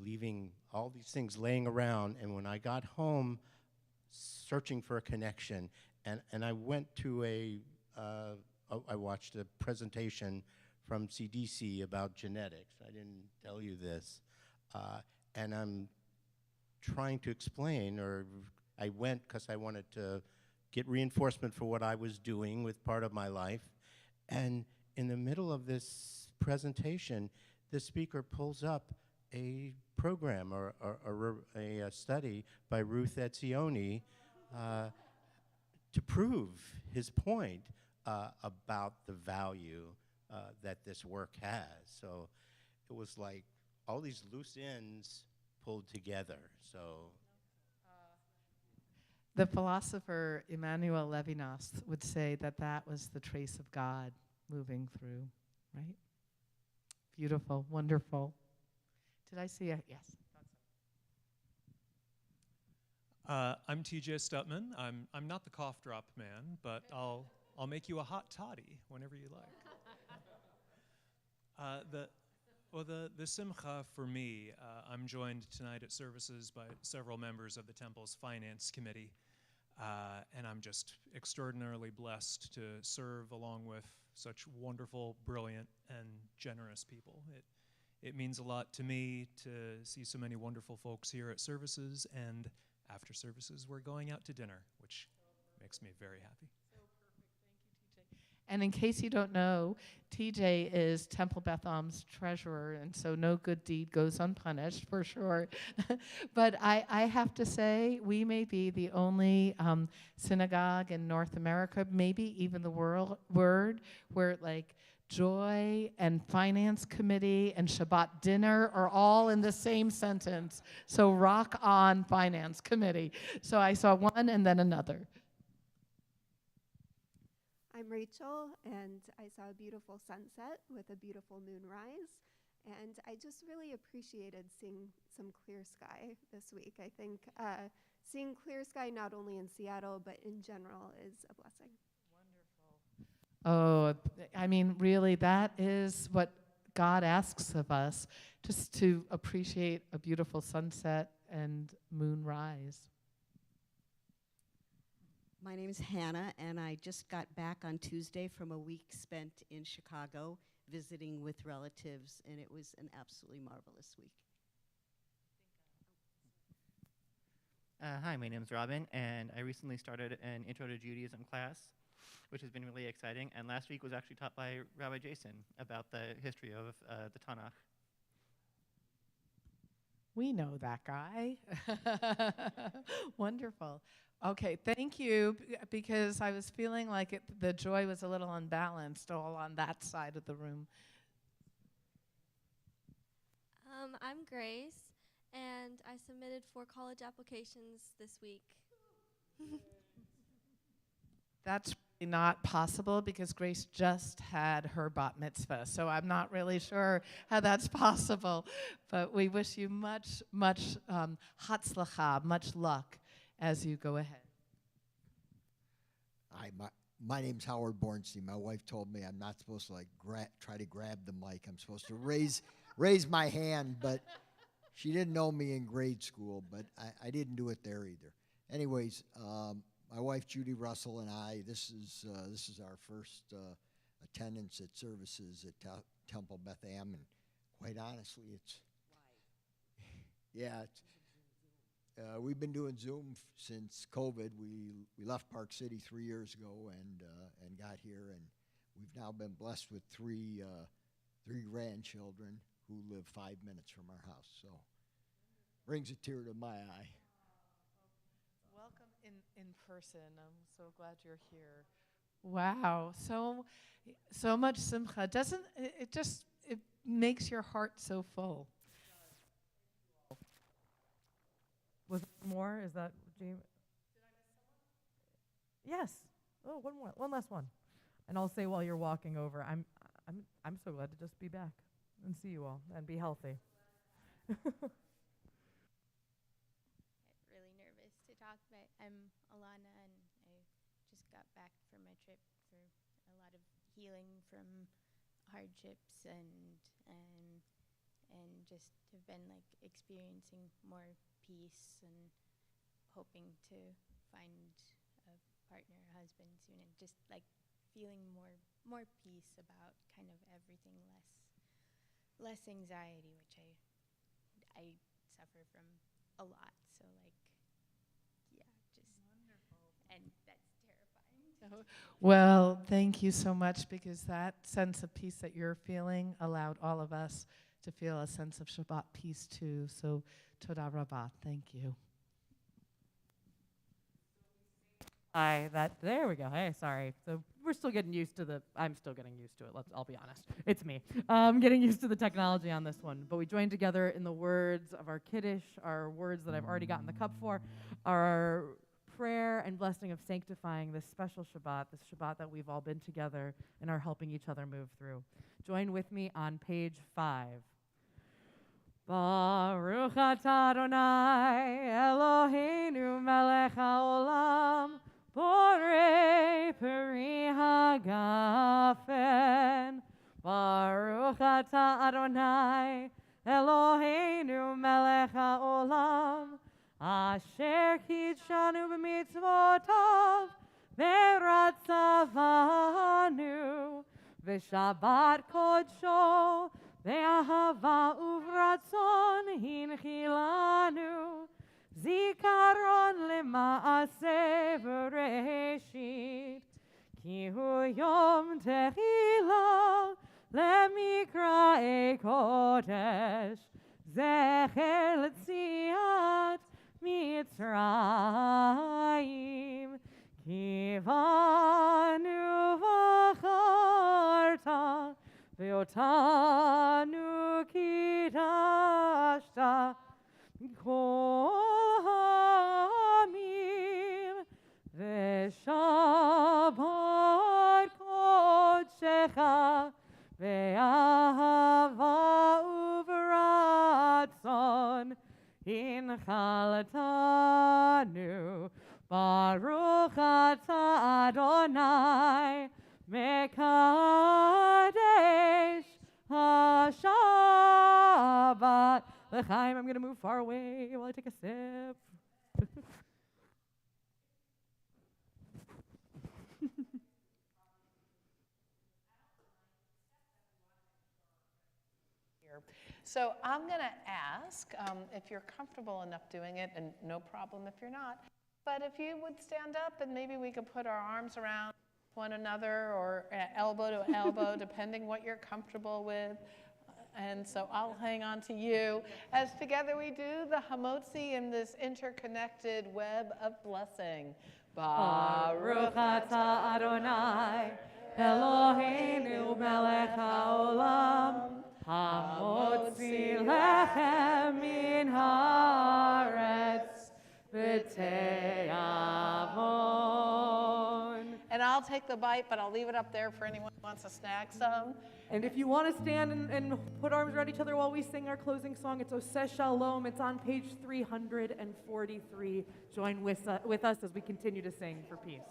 leaving all these things laying around. And when I got home, searching for a connection, and I went to I watched a presentation from CDC about genetics. I didn't tell you this. And I'm trying to explain, or I went because I wanted to get reinforcement for what I was doing with part of my life. And in the middle of this presentation, the speaker pulls up a program or a study by Ruth Etzioni to prove his point about the value that this work has. So it was like all these loose ends pulled together. So The philosopher Emmanuel Levinas would say that that was the trace of God moving through, right? Beautiful, wonderful. Did I see a yes? I'm TJ Stutman. I'm not the cough drop man, but I'll make you a hot toddy whenever you like. The simcha for me, I'm joined tonight at services by several members of the temple's finance committee, and I'm just extraordinarily blessed to serve along with such wonderful, brilliant, and generous people. It means a lot to me to see so many wonderful folks here at services, and after services, we're going out to dinner, which makes me very happy. And in case you don't know, TJ is Temple Beth Am's treasurer, and so no good deed goes unpunished, for sure. But I have to say, we may be the only synagogue in North America, maybe even the world, where like joy and finance committee and Shabbat dinner are all in the same sentence. So rock on, finance committee. So I saw one and then another. I'm Rachel, and I saw a beautiful sunset with a beautiful moonrise, and I just really appreciated seeing some clear sky this week. I think seeing clear sky not only in Seattle, but in general is a blessing. Oh, I mean, really, that is what God asks of us, just to appreciate a beautiful sunset and moonrise. My name is Hannah, and I just got back on Tuesday from a week spent in Chicago visiting with relatives, and it was an absolutely marvelous week. Hi, my name is Robin, and I recently started an Intro to Judaism class, which has been really exciting. And last week was actually taught by Rabbi Jason about the history of the Tanakh. We know that guy. Wonderful. Okay, thank you, because I was feeling like the joy was a little unbalanced all on that side of the room. I'm Grace, and I submitted 4 college applications this week. That's really not possible because Grace just had her bat mitzvah, so I'm not really sure how that's possible. But we wish you much hatzlacha, much luck as you go ahead. Hi, my name's Howard Bornstein. My wife told me I'm not supposed to try to grab the mic. I'm supposed to raise my hand, but she didn't know me in grade school, but I didn't do it there either. Anyways, my wife Judy Russell and I, this is our first attendance at services at Temple Beth Am, and quite honestly, we've been doing Zoom since COVID. We left Park City 3 years ago and got here, and we've now been blessed with three grandchildren who live 5 minutes from our house. So brings a tear to my eye. Welcome in person. I'm so glad you're here. Wow, so much simcha. Doesn't it just makes your heart so full? Was there more? Is that Jamie? Did I miss someone? Yes. Oh, one more. One last one. And I'll say while you're walking over, I'm so glad to just be back and see you all and be healthy. Really nervous to talk, but I'm Alana, and I just got back from my trip for a lot of healing from hardships and just have been like experiencing more peace and hoping to find a partner, a husband soon, and just like feeling more peace about kind of everything, less anxiety, which I suffer from a lot. So like, yeah, just wonderful, and that's terrifying. Well, thank you so much, because that sense of peace that you're feeling allowed all of us to feel a sense of Shabbat peace too. So Toda Rabah, thank you. There we go. Hey, sorry. So we're still getting used to I'm still getting used to it. I'll be honest. It's me. Getting used to the technology on this one. But we join together in the words of our Kiddush, our words that I've already gotten the cup for, our prayer and blessing of sanctifying this special Shabbat, this Shabbat that we've all been together and are helping each other move through. Join with me on page 5. Baruch atah Adonai Eloheinu melech haolam borei peri hagafen. Baruch atah Adonai Eloheinu melech haolam asher kitshanu b'mitzvotav v'ratzavanu v'shabbat kodsho ve'ahava uvratzon hinchilanu zikaron lema'aseh v'reshit ki hu yom tehila lemikra'e kodesh zecher l'tziat mitzrayim kivanu v'charta ve'otanu kidashta kol hamim ve'shabbat kodshecha ve'ahava uvratzon inchaltanu Baruch atah Adonai mekadesh ha-Shabbat. L'chaim, I'm going to move far away while I take a sip. So I'm going to ask if you're comfortable enough doing it, and no problem if you're not, but if you would stand up and maybe we could put our arms around one another or elbow to elbow, depending what you're comfortable with. And so I'll hang on to you as together we do the Hamotzi in this interconnected web of blessing. Baruch atah Adonai Eloheinu melech haolam Hamotzi lechem min haaretz v'te'avon. And I'll take the bite, but I'll leave it up there for anyone who wants to snack some. And if you want to stand and put arms around each other while we sing our closing song, it's Oseh Shalom. It's on page 343. Join with us as we continue to sing for peace.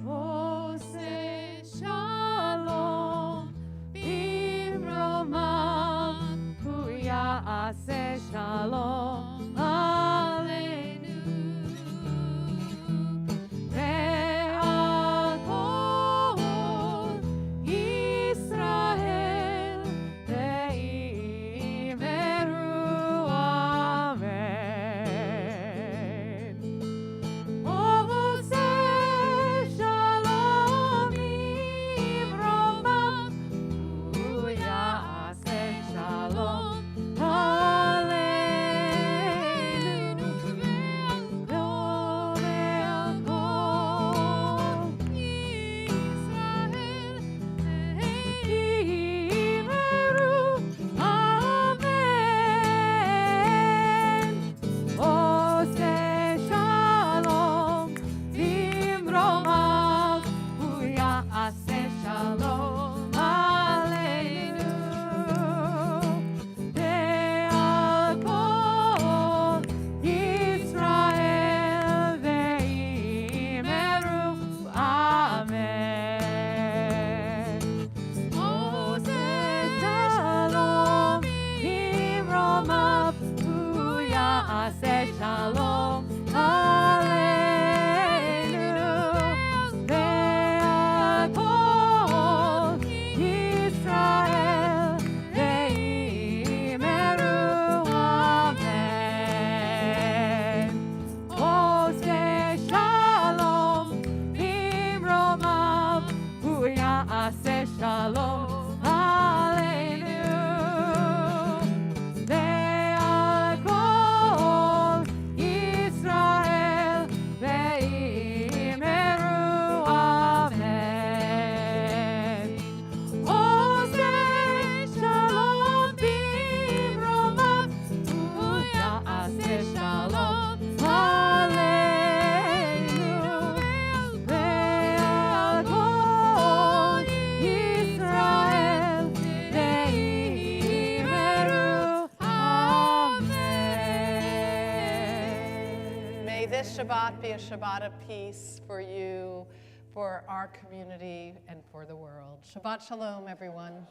Oseh Shalom bimromav hu ya'aseh shalom aleinu ve'al kol Yisrael ve'imeru amen. Oseh shalom bimromav hu ya'aseh shalom aleinu ve'al kol Yisrael ve'imeru amen. Oseh shalom bimromav hu ya'aseh shalom aleinu ve'al kol Yisrael ve'imeru amen. Oseh shalom bimromav hu ya'aseh shalom aleinu ve'al kol Yisrael ve'imeru amen. Oseh shalom bimromav hu ya'aseh shalom aleinu ve'al kol Yisrael ve'imeru may this Shabbat be a Shabbat of peace for you, for our community, and for the world. Shabbat shalom, everyone.